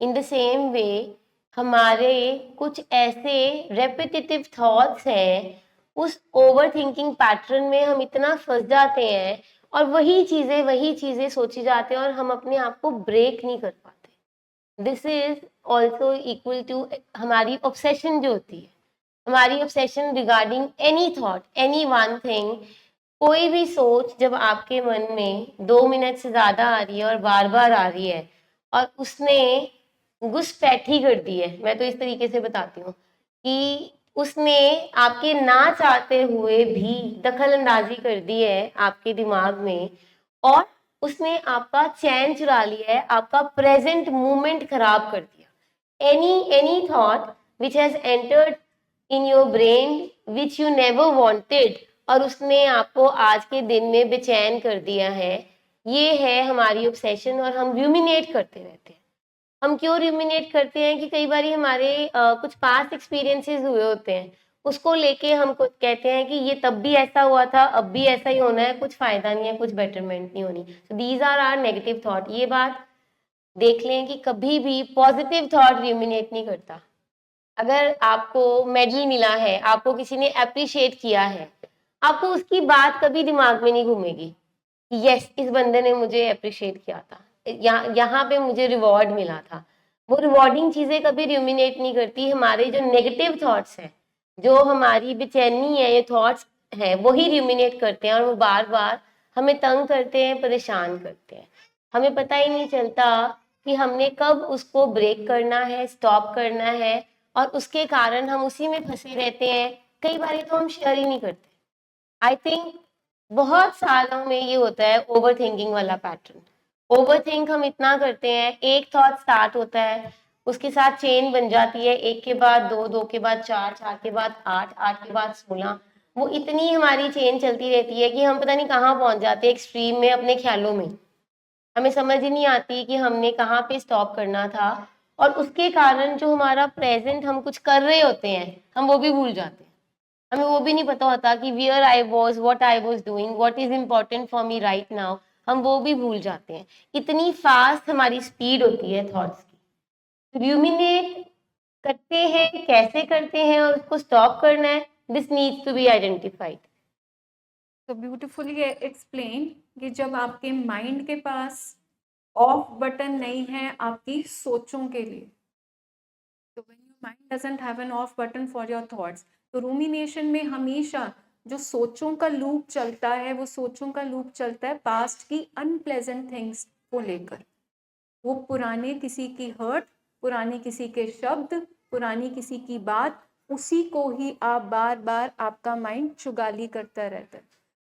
इन द सेम वे हमारे कुछ ऐसे रेपिटेटिव थॉट्स हैं, उस ओवर थिंकिंग पैटर्न में हम इतना फंस जाते हैं और वही चीजें सोची जाते हैं और हम अपने आप को ब्रेक नहीं कर पाते। This is also equal to हमारी ऑब्सेशन जो होती है, हमारी obsession regarding any thought, any one thing. कोई भी सोच जब आपके मन में 2 मिनट से ज्यादा आ रही है और बार बार आ रही है और उसने घुसपैठी कर दी है, मैं तो इस तरीके से बताती हूँ कि उसने आपके ना चाहते हुए भी दखल अंदाजी कर दी है आपके दिमाग में और उसने आपका चैन चुरा लिया है, आपका प्रेजेंट मोमेंट खराब कर दिया। Any thought which has entered in your brain which you never wanted और उसने आपको आज के दिन में बेचैन कर दिया है, ये है हमारी ऑब्सेशन। और हम रूमिनेट करते रहते हैं। हम क्यों रूमिनेट करते हैं कि कई बार हमारे कुछ पास्ट एक्सपीरियंसेस हुए होते हैं, उसको लेके हम कुछ कहते हैं कि ये तब भी ऐसा हुआ था, अब भी ऐसा ही होना है, कुछ फायदा नहीं है, कुछ बेटरमेंट नहीं होनी। So these are are negative thought. ये बात देख लें कि कभी भी पॉजिटिव थॉट रूमिनेट नहीं करता। अगर आपको मेडल मिला है, आपको किसी ने अप्रिशिएट किया है, आपको उसकी बात कभी दिमाग में नहीं घूमेगी कि यस इस बंदे ने मुझे अप्रिशिएट किया था, यहाँ पे मुझे रिवॉर्ड मिला था। वो रिवॉर्डिंग चीजें कभी रूमिनेट नहीं करती। हमारे जो नेगेटिव थॉट्स हैं, जो हमारी बेचैनी है, ये थॉट्स हैं, वही रूमिनेट करते हैं और वो बार बार हमें तंग करते हैं, परेशान करते हैं। हमें पता ही नहीं चलता कि हमने कब उसको ब्रेक करना है, स्टॉप करना है और उसके कारण हम उसी में फंसे रहते हैं। कई बार तो हम शेयर ही नहीं करते। आई थिंक बहुत सालों में ये होता है ओवर थिंकिंग वाला पैटर्न। ओवर थिंक हम इतना करते हैं, एक थॉट स्टार्ट होता है, उसके साथ चेन बन जाती है, एक के बाद दो, दो के बाद चार, चार के बाद आठ, आठ के बाद 16। वो इतनी हमारी चेन चलती रहती है कि हम पता नहीं कहाँ पहुंच जाते हैं एक्सट्रीम में अपने ख्यालों में। हमें समझ ही नहीं आती कि हमने कहाँ पे स्टॉप करना था और उसके कारण जो हमारा प्रेजेंट हम कुछ कर रहे होते हैं, हम वो भी भूल जाते हैं। हमें वो भी नहीं पता होता कि wear I was, what I was doing, what is important for me right now. हम वो भी भूल जाते हैं। इतनी फास्ट हमारी स्पीड होती है थॉट्स की। रूमिनेट करते हैं, कैसे करते हैं और उसको स्टॉप करना है, this needs to be identified. तो ब्यूटीफुली एक्सप्लेन कि जब आपके माइंड के पास ऑफ बटन नहीं है आपकी सोचों के लिए, तो when your mind doesn't have an off button for your thoughts, तो रूमिनेशन में हमेशा जो सोचों का लूप चलता है वो सोचों का लूप चलता है पास्ट की अनप्लेजेंट थिंग्स को लेकर। वो पुराने किसी की हर्ट, पुराने किसी के शब्द, पुरानी किसी की बात, उसी को ही आप बार बार आपका माइंड चुगाली करता रहता है।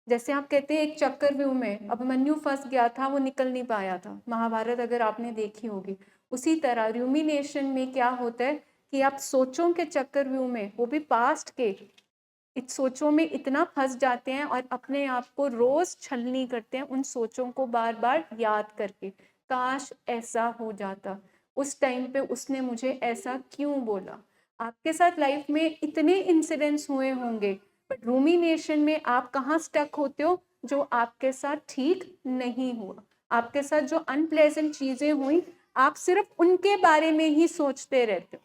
जैसे आप कहते हैं एक चक्रव्यूह में अभिमन्यु फंस गया था, वो निकल नहीं पाया था, महाभारत अगर आपने देखी होगी। उसी तरह रूमिनेशन में क्या होता है कि आप सोचों के चक्रव्यूह में, वो भी पास्ट के इस सोचों में इतना फंस जाते हैं और अपने आप को रोज छलनी करते हैं उन सोचों को बार बार याद करके, काश ऐसा हो जाता, उस टाइम पे उसने मुझे ऐसा क्यों बोला। आपके साथ लाइफ में इतने इंसिडेंट्स हुए होंगे, बट रूमिनेशन में आप कहाँ स्टक होते हो, जो आपके साथ ठीक नहीं हुआ, आपके साथ जो अनप्लेजेंट चीजें हुई, आप सिर्फ उनके बारे में ही सोचते रहते हो।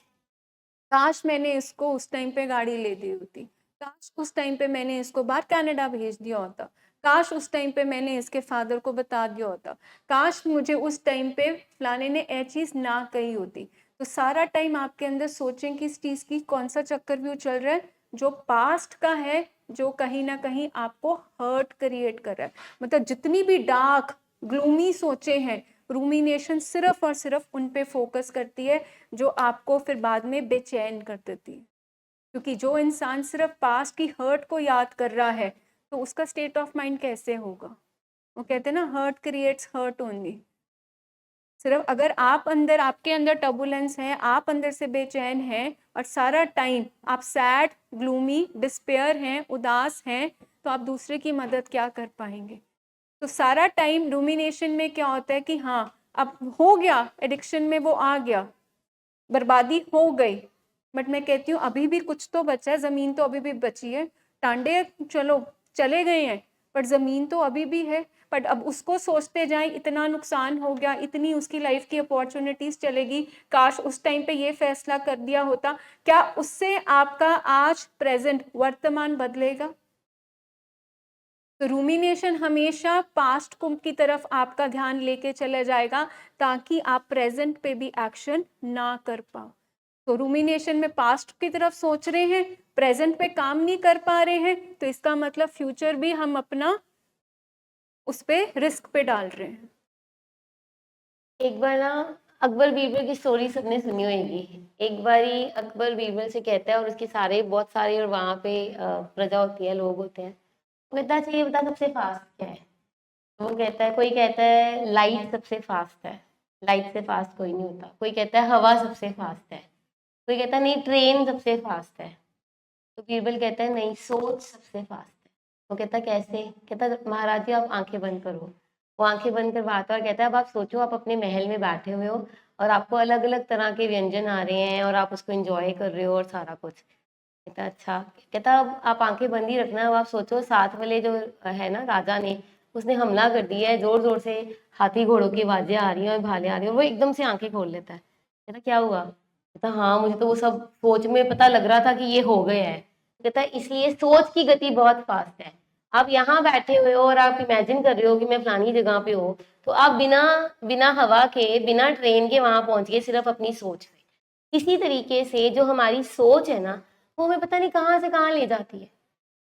काश मैंने इसको उस टाइम पे गाड़ी ले दी होती, काश उस टाइम पे मैंने इसको बाहर कनाडा भेज दिया होता, काश उस टाइम पे मैंने इसके फादर को बता दिया होता, काश मुझे उस टाइम पे फलाने ने ये चीज ना कही होती। तो सारा टाइम आपके अंदर सोचें कि इस चीज की कौन सा चक्रव्यूह चल रहा है, जो पास्ट का है, जो कहीं ना कहीं आपको हर्ट क्रिएट कर रहा है। मतलब जितनी भी डार्क ग्लूमी सोचे हैं, रूमिनेशन सिर्फ और सिर्फ उन पे फोकस करती है, जो आपको फिर बाद में बेचैन कर देती है। क्योंकि जो इंसान सिर्फ पास्ट की हर्ट को याद कर रहा है, तो उसका स्टेट ऑफ माइंड कैसे होगा। वो कहते हैं ना, हर्ट क्रिएट्स हर्ट ओनली। सिर्फ अगर आप अंदर, आपके अंदर टर्बुलेंस है, आप अंदर से बेचैन हैं और सारा टाइम आप सैड, ग्लूमी, डिस्पेयर हैं, उदास हैं, तो आप दूसरे की मदद क्या कर पाएंगे। तो सारा टाइम रूमिनेशन में क्या होता है कि हाँ अब हो गया, एडिक्शन में वो आ गया, बर्बादी हो गई, बट मैं कहती हूँ अभी भी कुछ तो बचा है, जमीन तो अभी भी बची है। टांडे चलो चले गए हैं, पर जमीन तो अभी भी है। बट अब उसको सोचते जाएं, इतना नुकसान हो गया, इतनी उसकी लाइफ की अपॉर्चुनिटीज चलेगी, काश उस टाइम पे ये फैसला कर दिया होता, क्या उससे आपका आज प्रेजेंट वर्तमान बदलेगा। तो रूमिनेशन हमेशा पास्ट को की तरफ आपका ध्यान लेके चला जाएगा, ताकि आप प्रेजेंट पे भी एक्शन ना कर पाओ। तो रूमिनेशन में पास्ट की तरफ सोच रहे हैं, प्रेजेंट पे काम नहीं कर पा रहे हैं, तो इसका मतलब फ्यूचर भी हम अपना उस पे रिस्क पे डाल रहे हैं। एक बार ना अकबर बीरबल की स्टोरी सबने सुनी होगी। एक बारी अकबर बीरबल से कहता है, और उसके सारे बहुत सारे और वहाँ पे प्रजा होती है, लोग होते हैं। वो कहता है, अच्छा ये बता सबसे फास्ट क्या है। वो कहता है, कोई कहता है लाइट सबसे फास्ट है, लाइट से फास्ट कोई नहीं होता। कोई कहता है हवा सबसे फास्ट है, कोई कहता है नहीं ट्रेन सबसे फास्ट है। तो बीरबल कहता है नहीं, सोच सबसे फास्ट है। वो कहता कैसे। कहता महाराज जी आप आंखें बंद करो। वो आंखें बंद करवाता है और कहता है अब आप सोचो, आप अपने महल में बैठे हुए हो और आपको अलग अलग तरह के व्यंजन आ रहे हैं और आप उसको एंजॉय कर रहे हो और सारा कुछ। कहता अच्छा। कहता अब आप आंखें बंद ही रखना। अब आप सोचो साथ वाले जो है ना राजा ने, उसने हमला कर दिया है, जोर जोर से हाथी घोड़ों की आवाजें आ रही हैं और भाले आ रही हैं। वो एकदम से आंखें खोल लेता है। कहता क्या हुआ। कहता हाँ मुझे तो वो सब सोच में पता लग रहा था कि ये हो गया है। कहता है इसलिए सोच की गति बहुत फास्ट है। आप यहाँ बैठे हुए हो और आप इमेजिन कर रहे हो कि मैं फलानी जगह पे हूँ, तो आप बिना बिना हवा के, बिना ट्रेन के वहां पहुंच गए सिर्फ अपनी सोच से। इसी तरीके से जो हमारी सोच है ना, वो हमें पता नहीं कहाँ से कहाँ ले जाती है।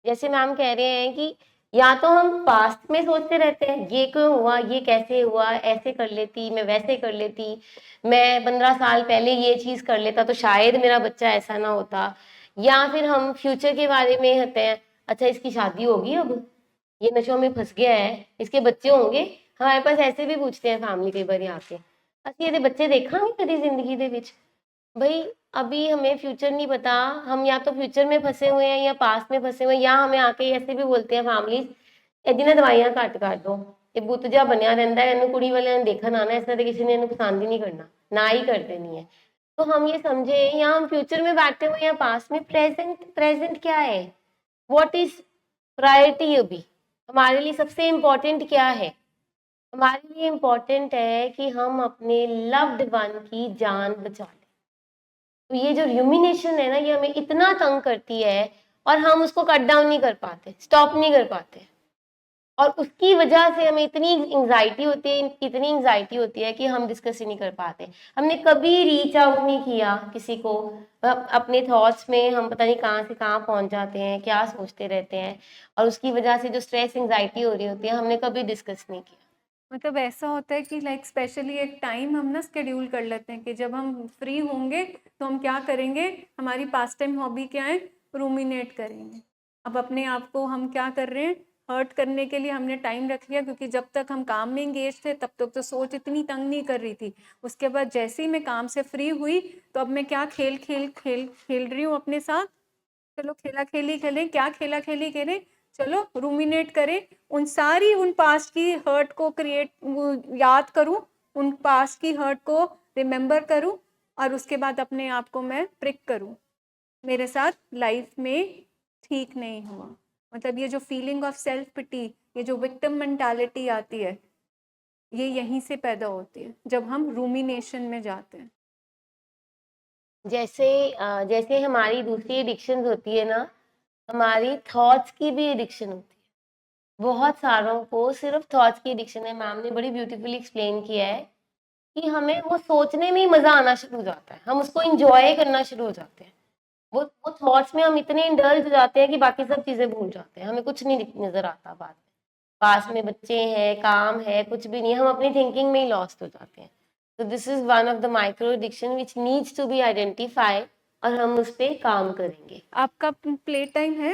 जैसे मैम कह रहे हैं कि या तो हम पास्ट में सोचते रहते हैं, ये क्यों हुआ, ये कैसे हुआ, ऐसे कर लेती, मैं वैसे कर लेती, मैं 15 साल पहले ये चीज कर लेता तो शायद मेरा बच्चा ऐसा ना होता। या फिर हम फ्यूचर के बारे में होते हैं, अच्छा इसकी शादी होगी, अब ये नशों में फंस गया है, इसके बच्चे होंगे। हमारे पास ऐसे भी पूछते हैं फैमिली कई बार आके, असं ये बच्चे देखा नहीं कभी जिंदगी दे विच। भाई अभी हमें फ्यूचर नहीं पता, हम या तो फ्यूचर में फंसे हुए हैं या पास्ट में फंसे हुए हैं, या हमें आके ऐसे भी बोलते हैं फैमिली, ਇਹਦੀ ਨਾ ਦਵਾਈਆਂ ਘੱਟ ਕਰ ਦੋ, ਇਹ ਬੁੱਤ ਜਿਹਾ ਬਣਿਆ ਰਹਿੰਦਾ ਹੈ, ਇਹਨੂੰ ਕੁੜੀ ਵਾਲਿਆਂ ਨੇ देखन आना, इसने तो किसी ने ਇਹਨੂੰ पसंद ही नहीं करना, ना ही करते नहीं है। तो हम ये समझे या हम फ्यूचर में बैठे हुए या पास्ट में, प्रेजेंट प्रेजेंट क्या है, व्हाट इज प्रायोरिटी। अभी हमारे लिए सबसे इम्पोर्टेंट क्या है। हमारे लिए इम्पोर्टेंट है कि हम अपने लव्ड वन की जान बचा लें। तो ये जो र्यूमिनेशन है ना, ये हमें इतना तंग करती है और हम उसको कट डाउन नहीं कर पाते, स्टॉप नहीं कर पाते, और उसकी वजह से हमें इतनी एंग्जाइटी होती है, इतनी एंग्जाइटी होती है कि हम डिस्कस ही नहीं कर पाते। हमने कभी रीच आउट नहीं किया किसी को, अपने थॉट्स में हम पता नहीं कहाँ से कहाँ पहुंच जाते हैं, क्या सोचते रहते हैं, और उसकी वजह से जो स्ट्रेस एंग्जाइटी हो रही होती है, हमने कभी डिस्कस नहीं किया। मतलब ऐसा होता है कि लाइक स्पेशली एक टाइम हम ना शेड्यूल कर लेते हैं कि जब हम फ्री होंगे तो हम क्या करेंगे, हमारी पास टाइम हॉबी क्या है, रूमिनेट करेंगे। अब अपने आप को हम क्या कर रहे हैं, हर्ट करने के लिए हमने टाइम रख लिया, क्योंकि जब तक हम काम में एंगेज थे तब तक तो सोच इतनी तंग नहीं कर रही थी। उसके बाद जैसे ही मैं काम से फ्री हुई तो अब मैं क्या खेल खेल खेल खेल रही हूँ अपने साथ। चलो खेला खेली खेलें, क्या खेला खेली खेलें, चलो रूमिनेट करें, उन पास्ट की हर्ट को याद करूं, उन पास्ट की हर्ट को रिमेम्बर करूं, और उसके बाद अपने आप को मैं प्रिक करूं, मेरे साथ लाइफ में ठीक नहीं हुआ। मतलब ये जो फीलिंग ऑफ सेल्फ पिटी, ये जो विक्टिम मेंटालिटी आती है, ये यहीं से पैदा होती है जब हम रूमिनेशन में जाते हैं। जैसे हमारी दूसरी एडिक्शन होती है ना, हमारी थॉट्स की भी एडिक्शन होती है। बहुत सारों को सिर्फ थॉट्स की एडिक्शन है। मैम ने बड़ी ब्यूटीफुली एक्सप्लेन किया है कि हमें वो सोचने में ही मजा आना शुरू हो जाता है, हम उसको इंजॉय करना शुरू हो जाते हैं। वो थॉट्स में हम इतने इंडल्ज हो जाते हैं कि बाकी सब चीजें भूल जाते हैं, हमें कुछ नहीं नजर आता बाद में। पास में बच्चे हैं, काम है, कुछ भी नहीं, हम अपनी थिंकिंग में ही लॉस्ट हो जाते हैं। तो this is one of the micro addiction which needs to be identified, और हम उस पर काम करेंगे। आपका प्ले टाइम है,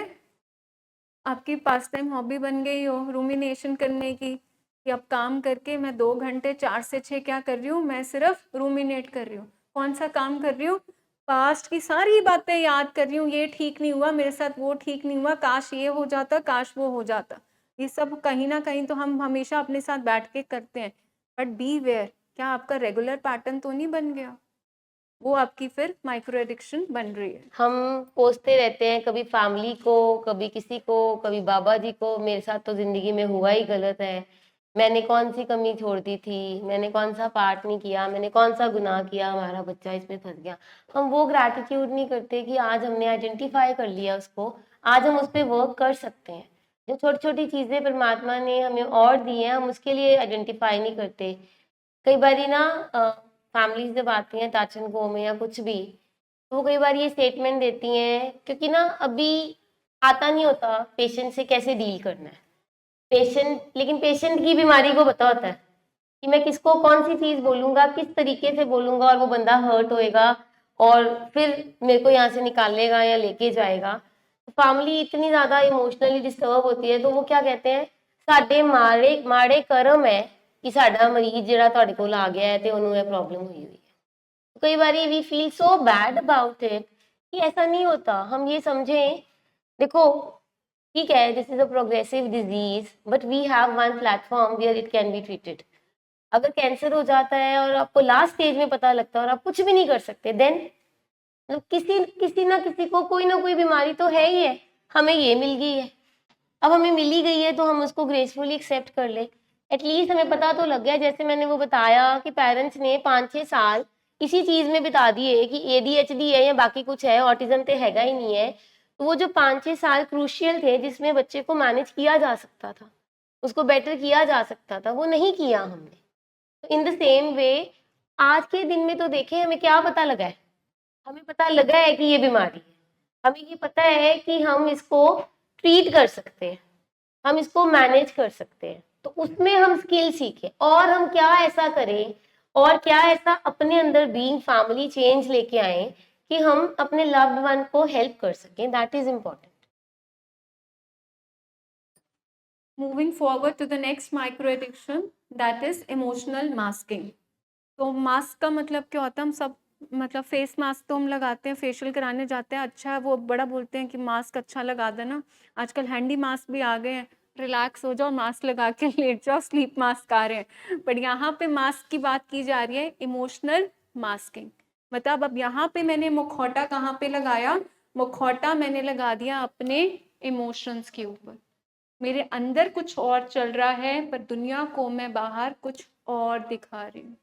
आपकी पास टाइम हॉबी बन गई हो रूमिनेशन करने की, कि अब काम करके मैं 2 घंटे 4 से 6 क्या कर रही हूँ, मैं सिर्फ रूमिनेट कर रही हूँ। कौन सा काम कर रही हूँ, पास्ट की सारी बातें याद कर रही हूँ, ये ठीक नहीं हुआ मेरे साथ, वो ठीक नहीं हुआ, काश ये हो जाता, काश वो हो जाता। ये सब कहीं ना कहीं तो हम हमेशा अपने साथ बैठ के करते हैं, बट बी वेयर, क्या आपका रेगुलर पैटर्न तो नहीं बन गया, वो आपकी फिर माइक्रो एडिक्शन बन रही है। हम कोसते रहते हैं, कभी फैमिली को, कभी किसी को, कभी बाबा जी को, मेरे साथ तो जिंदगी में हुआ ही गलत है, मैंने कौन सी कमी छोड़ दी थी, मैंने कौन सा पार्ट नहीं किया, मैंने कौन सा गुनाह किया, हमारा बच्चा इसमें फंस गया। हम वो ग्रैटिट्यूड नहीं करते कि आज हमने आइडेंटिफाई कर लिया उसको, आज हम उस पर वर्क कर सकते हैं। जो छोटी छोटी चीजें परमात्मा ने हमें और दी हैं, हम उसके लिए आइडेंटिफाई नहीं करते। कई बारी ना फैमिलीज जब आती हैं टच एंड गो में या कुछ भी, तो वो कई बार ये स्टेटमेंट देती हैं, क्योंकि ना अभी आता नहीं होता पेशेंट से कैसे डील करना है। लेकिन पेशेंट की बीमारी को पता होता है कि मैं किसको कौन सी चीज बोलूंगा, किस तरीके से बोलूंगा, और वो बंदा हर्ट होएगा और फिर मेरे को यहाँ से निकालेगा या लेके जाएगा। फैमिली इतनी ज्यादा इमोशनली डिस्टर्ब होती है, तो वो क्या कहते हैं, साडे माड़े माड़े कर्म है कि साडा मरीज जिहड़ा तुहाडे कोल आ गया है ते ओनू ये प्रॉब्लम हुई हुई है। कई बार we feel so bad about it कि ऐसा नहीं होता। हम ये समझें, देखो ठीक है, this is a progressive disease, but we have one platform where it can be treated. अगर कैंसर हो जाता है और आपको लास्ट स्टेज में पता लगता है और आप कुछ भी नहीं कर सकते, देन मतलब किसी किसी ना कोई बीमारी तो है ही है, हमें ये मिल गई है, अब हमें मिली गई है तो हम उसको ग्रेसफुली एक्सेप्ट कर ले। एटलीस्ट हमें पता तो लग गया, जैसे मैंने वो बताया कि पेरेंट्स ने 5-6 साल इसी चीज में बिता दिए कि ADHD है या बाकी कुछ है, ऑटिज्म तो हैगा ही नहीं है। तो वो जो 5-6 साल क्रूशियल थे जिसमें बच्चे को मैनेज किया जा सकता था, उसको बेटर किया जा सकता था, वो नहीं किया हमने। तो इन द सेम वे आज के दिन में तो देखें, हमें क्या पता लगा है, हमें पता लगा है कि ये बीमारी है, हमें ये पता है कि हम इसको ट्रीट कर सकते हैं, हम इसको मैनेज कर सकते हैं। तो उसमें हम स्किल सीखें और हम क्या ऐसा करें, और क्या ऐसा अपने अंदर बीइंग फैमिली चेंज लेके आए कि हम अपने लव्ड वन को हेल्प कर सकें। That is important. Moving forward to the next micro addiction, that is emotional masking. तो मास्क का मतलब क्या होता है, हम सब मतलब फेस मास्क तो हम लगाते हैं, फेशियल कराने जाते हैं, अच्छा वो बड़ा बोलते हैं कि मास्क अच्छा लगा देना, आजकल हैंडी मास्क भी आ गए हैं, रिलैक्स हो जाओ मास्क लगा के लेट जाओ, स्लीप मास्क आ रहे हैं। बट यहाँ पे मास्क की बात की जा रही है इमोशनल मास्किंग। मतलब अब यहाँ पे मैंने मुखौटा कहाँ पे लगाया, मुखौटा मैंने लगा दिया अपने इमोशंस के ऊपर। मेरे अंदर कुछ और चल रहा है पर दुनिया को मैं बाहर कुछ और दिखा रही हूँ।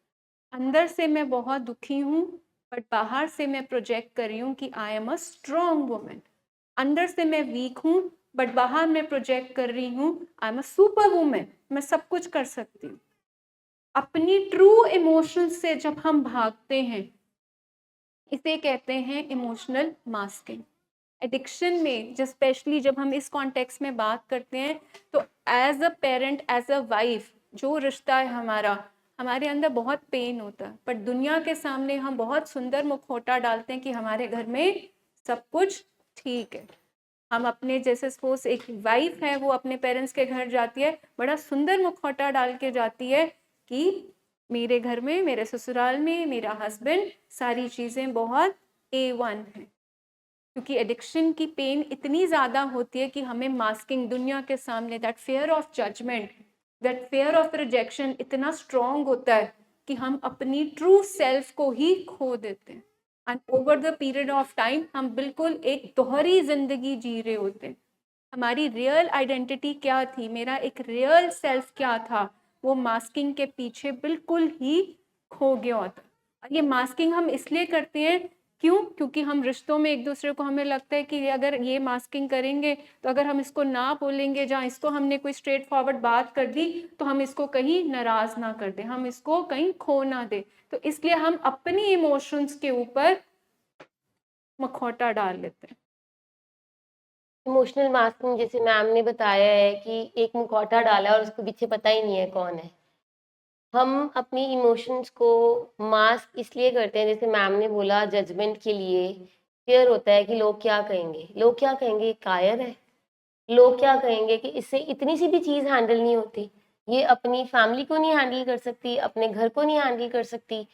अंदर से मैं बहुत दुखी हूँ, बट बाहर से मैं प्रोजेक्ट कर रही हूँ कि I am a strong women. अंदर से मैं वीक हूँ, बट बाहर मैं प्रोजेक्ट कर रही हूँ I am a super women, मैं सब कुछ कर सकती हूँ। अपनी ट्रू इमोशंस से जब हम भागते हैं, इसे कहते हैं इमोशनल मास्किंग। एडिक्शन में जब स्पेशली जब हम इस कॉन्टेक्स्ट में बात करते हैं, तो as a parent, as a wife, जो रिश्ता है हमारा, हमारे अंदर बहुत पेन होता है, बट दुनिया के सामने हम बहुत सुंदर मुखौटा डालते हैं कि हमारे घर में सब कुछ ठीक है। हम अपने, जैसे सपोज एक वाइफ है, वो अपने पेरेंट्स के घर जाती है, बड़ा सुंदर मुखौटा डाल के जाती है कि मेरे घर में, मेरे ससुराल में मेरा हस्बैंड, सारी चीज़ें बहुत A1 है। क्योंकि एडिक्शन की पेन इतनी ज़्यादा होती है कि हमें मास्किंग, दुनिया के सामने, that fear of judgement, that fear of rejection इतना स्ट्रॉन्ग होता है कि हम अपनी ट्रू सेल्फ को ही खो देते हैं। And over the period of time हम बिल्कुल एक दोहरी जिंदगी जी रहे होते हैं। हमारी रियल आइडेंटिटी क्या थी, मेरा एक रियल सेल्फ क्या था, वो मास्किंग के पीछे बिल्कुल ही खो गया होता। और ये मास्किंग हम इसलिए करते हैं, क्यों? क्योंकि हम रिश्तों में एक दूसरे को, हमें लगता है कि अगर ये मास्किंग करेंगे तो अगर हम इसको ना बोलेंगे, जहाँ इसको हमने कोई स्ट्रेट फॉरवर्ड बात कर दी, तो हम इसको कहीं नाराज ना कर दें, हम इसको कहीं खो ना दे। तो इसलिए हम अपनी इमोशंस के ऊपर मखौटा डाल लेते हैं। इमोशनल मास्किंग जैसे मैम ने बताया है कि एक मुखौटा डाला और उसके पीछे पता ही नहीं है कौन है। हम अपनी इमोशंस को मास्क इसलिए करते हैं, जैसे मैम ने बोला, जजमेंट के लिए। फियर होता है कि लोग क्या कहेंगे, लोग क्या कहेंगे, ये कायर है, लोग क्या कहेंगे कि इससे इतनी सी भी चीज़ हैंडल नहीं होती, ये अपनी फैमिली को नहीं हैंडल कर सकती, अपने घर को नहीं हैंडल कर सकती।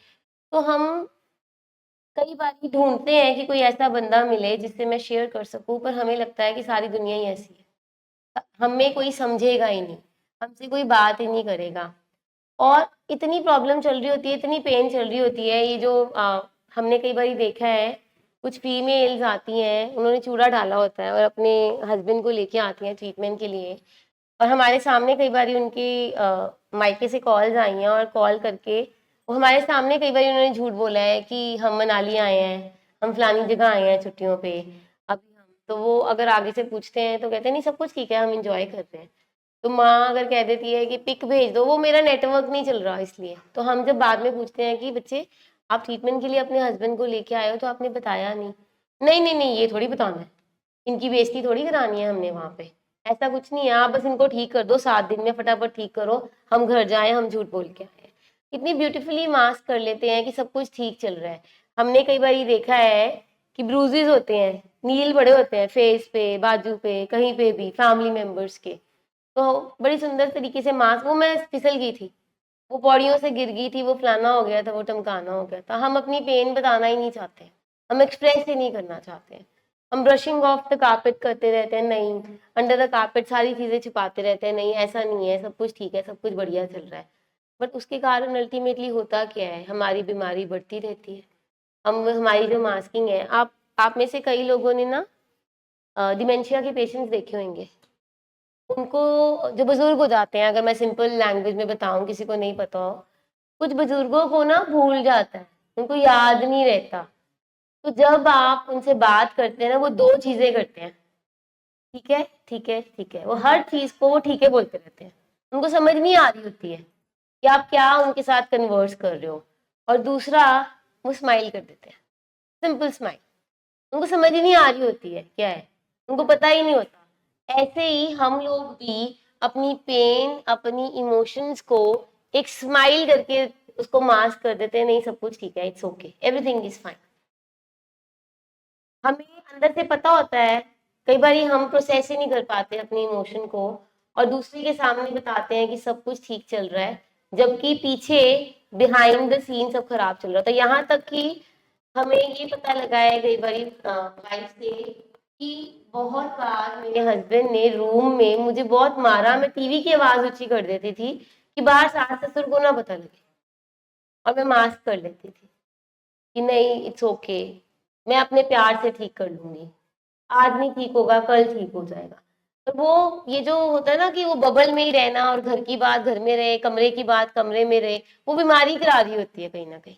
तो हम कई बार ये ढूंढते हैं कि कोई ऐसा बंदा मिले जिससे मैं शेयर कर सकूं, पर हमें लगता है कि सारी दुनिया ही ऐसी है, हमें कोई समझेगा ही नहीं, हमसे कोई बात ही नहीं करेगा। और इतनी प्रॉब्लम चल रही होती है, इतनी पेन चल रही होती है, ये जो हमने कई बार देखा है, कुछ फीमेल्स आती हैं, उन्होंने चूड़ा डाला होता है और अपने हस्बैंड को लेके आती हैं ट्रीटमेंट के लिए, और हमारे सामने कई बार उनकी मायके से कॉल्स आई हैं, और कॉल करके वो हमारे सामने कई बार उन्होंने झूठ बोला है कि हम मनाली आए हैं, हम फलानी जगह आए हैं छुट्टियों पे अभी हम, तो वो अगर आगे से पूछते हैं तो कहते हैं नहीं सब कुछ ठीक है, हम इंजॉय कर रहे हैं। तो माँ अगर कह देती है कि पिक भेज दो, वो मेरा नेटवर्क नहीं चल रहा इसलिए। तो हम जब बाद में पूछते हैं कि बच्चे आप ट्रीटमेंट के लिए अपने हस्बैंड को लेके आए हो तो आपने बताया नहीं, नहीं नहीं नहीं ये थोड़ी बताना है, इनकी बेइज्जती थोड़ी करानी है हमने वहाँ पे, ऐसा कुछ नहीं है, आप बस इनको ठीक कर दो, 7 दिन में फटाफट ठीक करो, हम घर जाएं, हम झूठ बोल के आए। कितनी ब्यूटीफुली मास्क कर लेते हैं कि सब कुछ ठीक चल रहा है। हमने कई बार ये देखा है कि ब्रूजेस होते हैं, नील बड़े होते हैं फेस पे, बाजू पे, कहीं पे भी फैमिली मेंबर्स के, तो बड़ी सुंदर तरीके से मास्क, वो मैं फिसल गई थी, वो पौड़ियों से गिर गई थी, वो फलाना हो गया था, वो टमकाना हो गया था। हम अपनी पेन बताना ही नहीं चाहते, हम एक्सप्रेस ही नहीं करना चाहते हैं, हम ब्रशिंग ऑफ द कारपेट करते रहते हैं, नहीं अंडर द कारपेट सारी चीजें छुपाते रहते हैं, नहीं ऐसा नहीं है, सब कुछ ठीक है, सब कुछ बढ़िया चल रहा है। बट उसके कारण अल्टीमेटली होता क्या है, हमारी बीमारी बढ़ती रहती है। हम हमारी जो मास्किंग है, आप में से कई लोगों ने ना डिमेंशिया के पेशेंट्स देखे होंगे, उनको जो बुजुर्ग हो जाते हैं, अगर मैं सिंपल लैंग्वेज में बताऊं किसी को नहीं पता हो, कुछ बुजुर्गों को ना भूल जाता है, उनको याद नहीं रहता। तो जब आप उनसे बात करते हैं ना, वो दो चीजें करते हैं, ठीक है ठीक है ठीक है, वो हर चीज को वो ठीक है बोलते रहते हैं, उनको समझ नहीं आ रही होती है कि आप क्या उनके साथ कन्वर्स कर रहे हो। और दूसरा, वो स्माइल कर देते हैं, सिंपल स्माइल, उनको समझ ही नहीं आ रही होती है क्या है, उनको पता ही नहीं होता। ऐसे ही हम लोग भी अपनी पेन, अपनी इमोशंस को एक स्माइल करके उसको मास्क कर देते हैं, नहीं सब कुछ ठीक है, it's okay, everything is fine. हमें अंदर से पता होता है, कई बार हम प्रोसेस ही नहीं कर पाते अपनी इमोशन को, और दूसरे के सामने बताते हैं कि सब कुछ ठीक चल रहा है, जबकि पीछे बिहाइंड द सीन सब खराब चल रहा था। यहाँ तक कि हमें ये पता लगा है कई बार वाइफ से कि बहुत बार मेरे हस्बैंड ने रूम में मुझे बहुत मारा, मैं टीवी की आवाज ऊंची कर देती थी कि बाहर सास ससुर को ना पता लगे, और मैं मास्क कर लेती थी कि नहीं इट्स ओके, मैं अपने प्यार से ठीक कर लूंगी, आज नहीं ठीक होगा कल ठीक हो जाएगा। तो वो ये जो होता है ना कि वो बबल में ही रहना, और घर की बात घर में रहे, कमरे की बात कमरे में रहे, वो बीमारी करा रही होती है कहीं ना कहीं।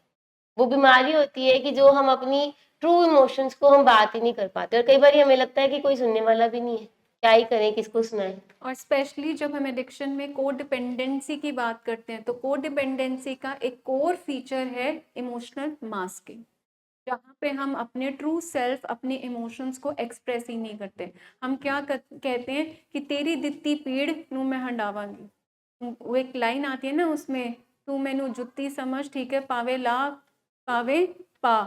वो बीमारी होती है कि जो हम अपनी ट्रू इमोशंस को हम बात ही नहीं कर पाते, और कई बार हमें लगता है कि कोई सुनने वाला भी नहीं है, क्या ही करें, किसको सुनाएं। और स्पेशली जब हम एडिक्शन में कोडिपेंडेंसी की बात करते हैं, तो कोडिपेंडेंसी का एक कोर फीचर है इमोशनल मास्किंग, जहाँ पे हम अपने ट्रू सेल्फ, अपने इमोशंस को एक्सप्रेस ही नहीं करते। हम क्या कहते हैं कि तेरी दित्ती पीड़ नू मैं हंडावांगी, वो एक लाइन आती है ना उसमें, तू मैनू जुत्ती समझ, ठीक है, पावे ला पावे पा।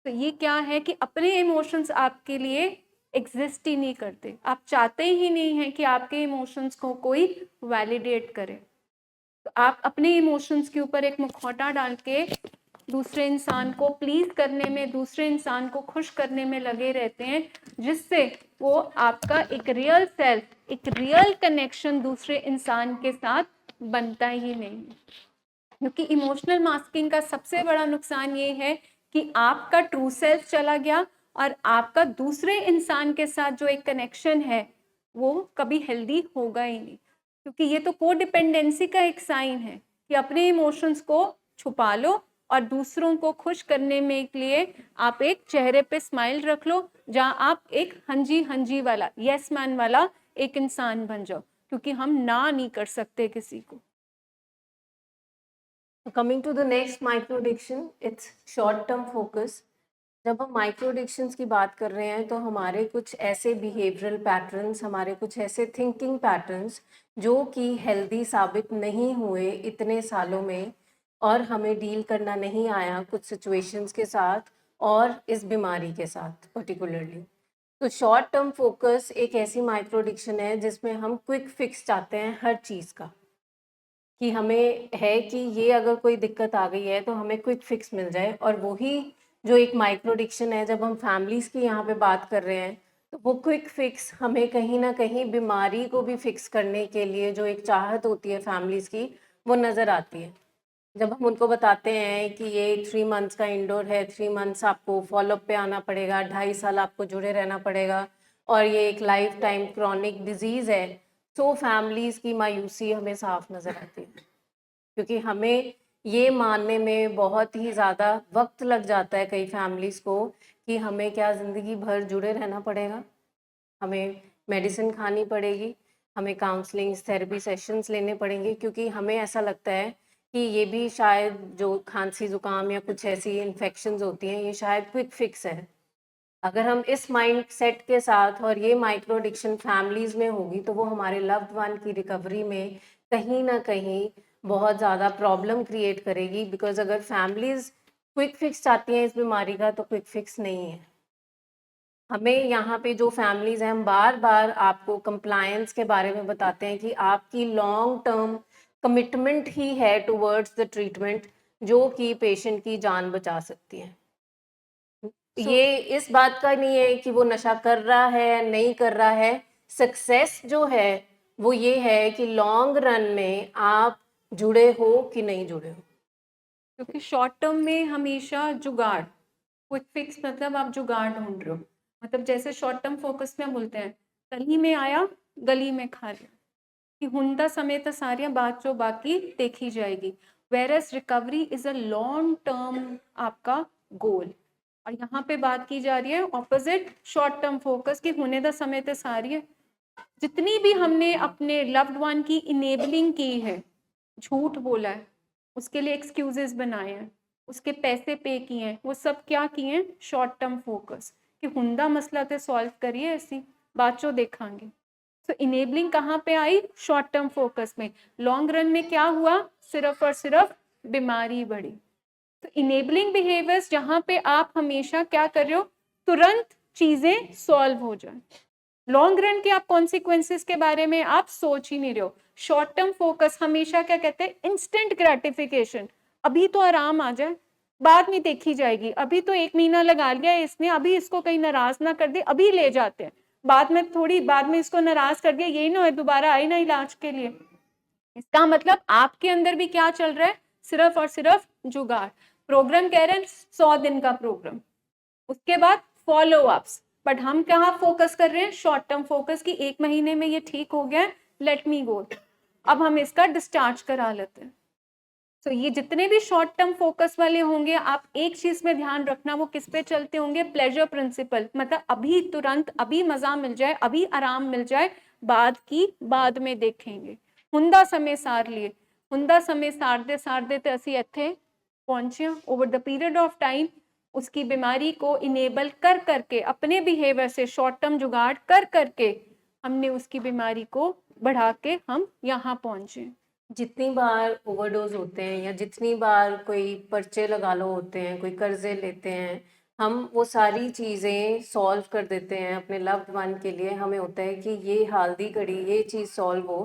तो ये क्या है कि अपने इमोशंस आपके लिए एग्जिस्ट ही नहीं करते, आप चाहते ही नहीं हैं कि आपके इमोशंस को कोई वैलिडेट करे। तो आप अपने इमोशंस के ऊपर एक मुखौटा डाल के दूसरे इंसान को प्लीज करने में, दूसरे इंसान को खुश करने में लगे रहते हैं, जिससे वो आपका एक रियल सेल्फ, एक रियल कनेक्शन दूसरे इंसान के साथ बनता ही नहीं है। क्योंकि इमोशनल मास्किंग का सबसे बड़ा नुकसान ये है कि आपका ट्रू सेल्फ चला गया और आपका दूसरे इंसान के साथ जो एक कनेक्शन है वो कभी हेल्दी होगा ही नहीं। क्योंकि ये तो कोडिपेंडेंसी का एक साइन है कि अपने इमोशंस को छुपा लो और दूसरों को खुश करने में के लिए आप एक चेहरे पे स्माइल रख लो, जहां आप एक हंजी हंजी वाला, यस मैन वाला एक इंसान बन जाओ, क्योंकि हम ना नहीं कर सकते किसी को। Coming to the next micro addiction, it's short term focus. जब हम माइक्रो एडिक्शंस की बात कर रहे हैं तो हमारे कुछ ऐसे बिहेवियरल पैटर्न्स, हमारे कुछ ऐसे थिंकिंग पैटर्न्स जो कि हेल्दी साबित नहीं हुए इतने सालों में, और हमें डील करना नहीं आया कुछ सिचुएशंस के साथ और इस बीमारी के साथ पर्टिकुलरली। तो शॉर्ट टर्म फोकस एक ऐसी माइक्रो एडिक्शन है जिसमें हम क्विक फिक्स चाहते हैं हर चीज़ का, कि हमें है कि ये अगर कोई दिक्कत आ गई है तो हमें क्विक फिक्स मिल जाए। और वही जो एक माइक्रो एडिक्शन है, जब हम फैमिलीज़ की यहाँ पे बात कर रहे हैं, तो वो क्विक फिक्स हमें कहीं ना कहीं बीमारी को भी फिक्स करने के लिए जो एक चाहत होती है फैमिलीज़ की, वो नज़र आती है। जब हम उनको बताते हैं कि ये 3 मंथ्स का इंडोर है, 3 मंथ्स आपको फॉलोअप पे आना पड़ेगा, 2.5 साल आपको जुड़े रहना पड़ेगा, और ये एक लाइफ टाइम क्रॉनिक डिजीज़ है, तो फैमिलीज़ की मायूसी हमें साफ नज़र आती है। क्योंकि हमें ये मानने में बहुत ही ज़्यादा वक्त लग जाता है कई फैमिलीज़ को कि हमें क्या ज़िंदगी भर जुड़े रहना पड़ेगा, हमें मेडिसिन खानी पड़ेगी, हमें काउंसलिंग थेरेपी सेशंस लेने पड़ेंगे, क्योंकि हमें ऐसा लगता है कि ये भी शायद जो खांसी ज़ुकाम या कुछ ऐसी इन्फेक्शंस होती हैं, ये शायद क्विक फिक्स है। अगर हम इस माइंड सेट के साथ और ये माइक्रो एडिक्शन फैमिलीज़ में होगी, तो वो हमारे लव्ड वन की रिकवरी में कहीं ना कहीं बहुत ज़्यादा प्रॉब्लम क्रिएट करेगी। बिकॉज अगर फैमिलीज़ क्विक फिक्स चाहती हैं इस बीमारी का, तो क्विक फिक्स नहीं है। हमें यहाँ पे जो फैमिलीज़ हैं, हम बार बार आपको कंप्लायंस के बारे में बताते हैं कि आपकी लॉन्ग टर्म कमिटमेंट ही है टुवर्ड्स द ट्रीटमेंट, जो कि पेशेंट की जान बचा सकती है। सो ये इस बात का नहीं है कि वो नशा कर रहा है या नहीं कर रहा है। सक्सेस जो है वो ये है कि लॉन्ग रन में आप जुड़े हो कि नहीं जुड़े हो। क्योंकि शॉर्ट टर्म में हमेशा जुगाड़, क्विक फिक्स मतलब आप जुगाड़ ढूंढ रहे हो। मतलब जैसे शॉर्ट टर्म फोकस में बोलते हैं, तली में आया गली में खा लिया, कि हुंदा समेत सारियां बात जो बाकी देखी जाएगी। Whereas recovery is a long term आपका गोल, और यहाँ पे बात की जा रही है ऑपोजिट शॉर्ट टर्म फोकस की, होने दा समेत सारी है। जितनी भी हमने अपने लव्ड वन की इनेबलिंग की है, झूठ बोला है, उसके लिए एक्सक्यूजेस बनाए हैं, उसके पैसे पे किए हैं, वो सब क्या किए हैं? शॉर्ट टर्म फोकस, कि हुंदा मसला ते सॉल्व करिए, ऐसी बात जो देखांगे। तो इनेबलिंग कहाँ पे आई? शॉर्ट टर्म फोकस में। लॉन्ग रन में क्या हुआ? सिर्फ और सिर्फ बीमारी बढ़ी। तो इनेबलिंग बिहेवियर्स जहाँ पे आप हमेशा क्या कर रहे हो? तुरंत चीजें सॉल्व हो जाए, लॉन्ग रन के आप कॉन्सिक्वेंसेस के बारे में आप सोच ही नहीं रहे हो। शॉर्ट टर्म फोकस हमेशा क्या कहते हैं? इंस्टेंट ग्रेटिफिकेशन, अभी तो आराम आ जाए, बाद में देखी जाएगी, अभी तो 1 महीना लगा लिया है इसने, अभी इसको कहीं नाराज ना कर दे, अभी ले जाते हैं, बाद में थोड़ी, बाद में इसको नाराज कर दिया, यही ना हो दोबारा आए ना इलाज के लिए। इसका मतलब आपके अंदर भी क्या चल रहा है? सिर्फ और सिर्फ जुगाड़। प्रोग्राम कह रहे हैं 100 दिन का प्रोग्राम, उसके बाद फॉलो अप्स, बट हम कहाँ फोकस कर रहे हैं? शॉर्ट टर्म फोकस की, 1 महीने में ये ठीक हो गया, लेट मी गो, अब हम इसका डिस्चार्ज करा लेते हैं। तो ये जितने भी शॉर्ट टर्म फोकस वाले होंगे, आप एक चीज में ध्यान रखना, वो किस पे चलते होंगे? प्लेजर प्रिंसिपल, मतलब अभी तुरंत, अभी मजा मिल जाए, अभी आराम मिल जाए, बाद की बाद में देखेंगे। हुंदा समय सार लिए, हुंदा समय सारते सारते ते ਅਸੀਂ ਇੱਥੇ पहुंचे। Over the period of time उसकी बीमारी को इनेबल कर करके, अपने बिहेवियर से शॉर्ट टर्म जुगाड़ कर करके, हमने उसकी बीमारी को बढ़ा के हम यहाँ पहुंचे। जितनी बार ओवरडोज होते हैं या जितनी बार कोई पर्चे लगा लो होते हैं, कोई कर्जे लेते हैं, हम वो सारी चीज़ें सॉल्व कर देते हैं अपने लव्ड वन के लिए। हमें होता है कि ये हाल्दी घड़ी ये चीज़ सॉल्व हो।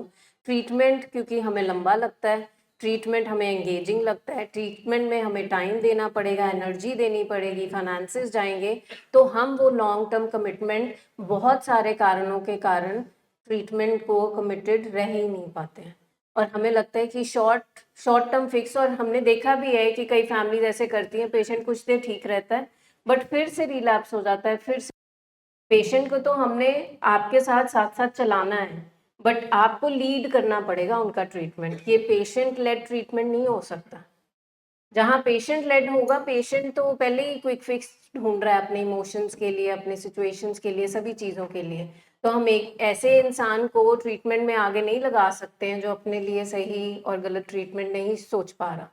ट्रीटमेंट क्योंकि हमें लंबा लगता है, ट्रीटमेंट हमें एंगेजिंग लगता है, ट्रीटमेंट में हमें टाइम देना पड़ेगा, एनर्जी देनी पड़ेगी, फाइनेंसेस जाएंगे, तो हम वो लॉन्ग टर्म कमिटमेंट बहुत सारे कारणों के कारण ट्रीटमेंट को कमिटेड रह ही नहीं पाते हैं। और हमें लगता है कि शॉर्ट टर्म फिक्स, और हमने देखा भी है कि कई फैमिलीज ऐसे करती हैं, पेशेंट कुछ देर ठीक रहता है बट फिर से रिलैप्स हो जाता है, फिर से। पेशेंट को तो हमने आपके साथ साथ साथ चलाना है, बट आपको लीड करना पड़ेगा उनका ट्रीटमेंट। ये पेशेंट लेड ट्रीटमेंट नहीं हो सकता। जहाँ पेशेंट लेड होगा, पेशेंट तो पहले ही क्विक फिक्स ढूंढ रहा है अपने इमोशंस के लिए, अपने सिचुएशंस के लिए, सभी चीज़ों के लिए। तो हम एक ऐसे इंसान को ट्रीटमेंट में आगे नहीं लगा सकते हैं जो अपने लिए सही और गलत ट्रीटमेंट नहीं सोच पा रहा।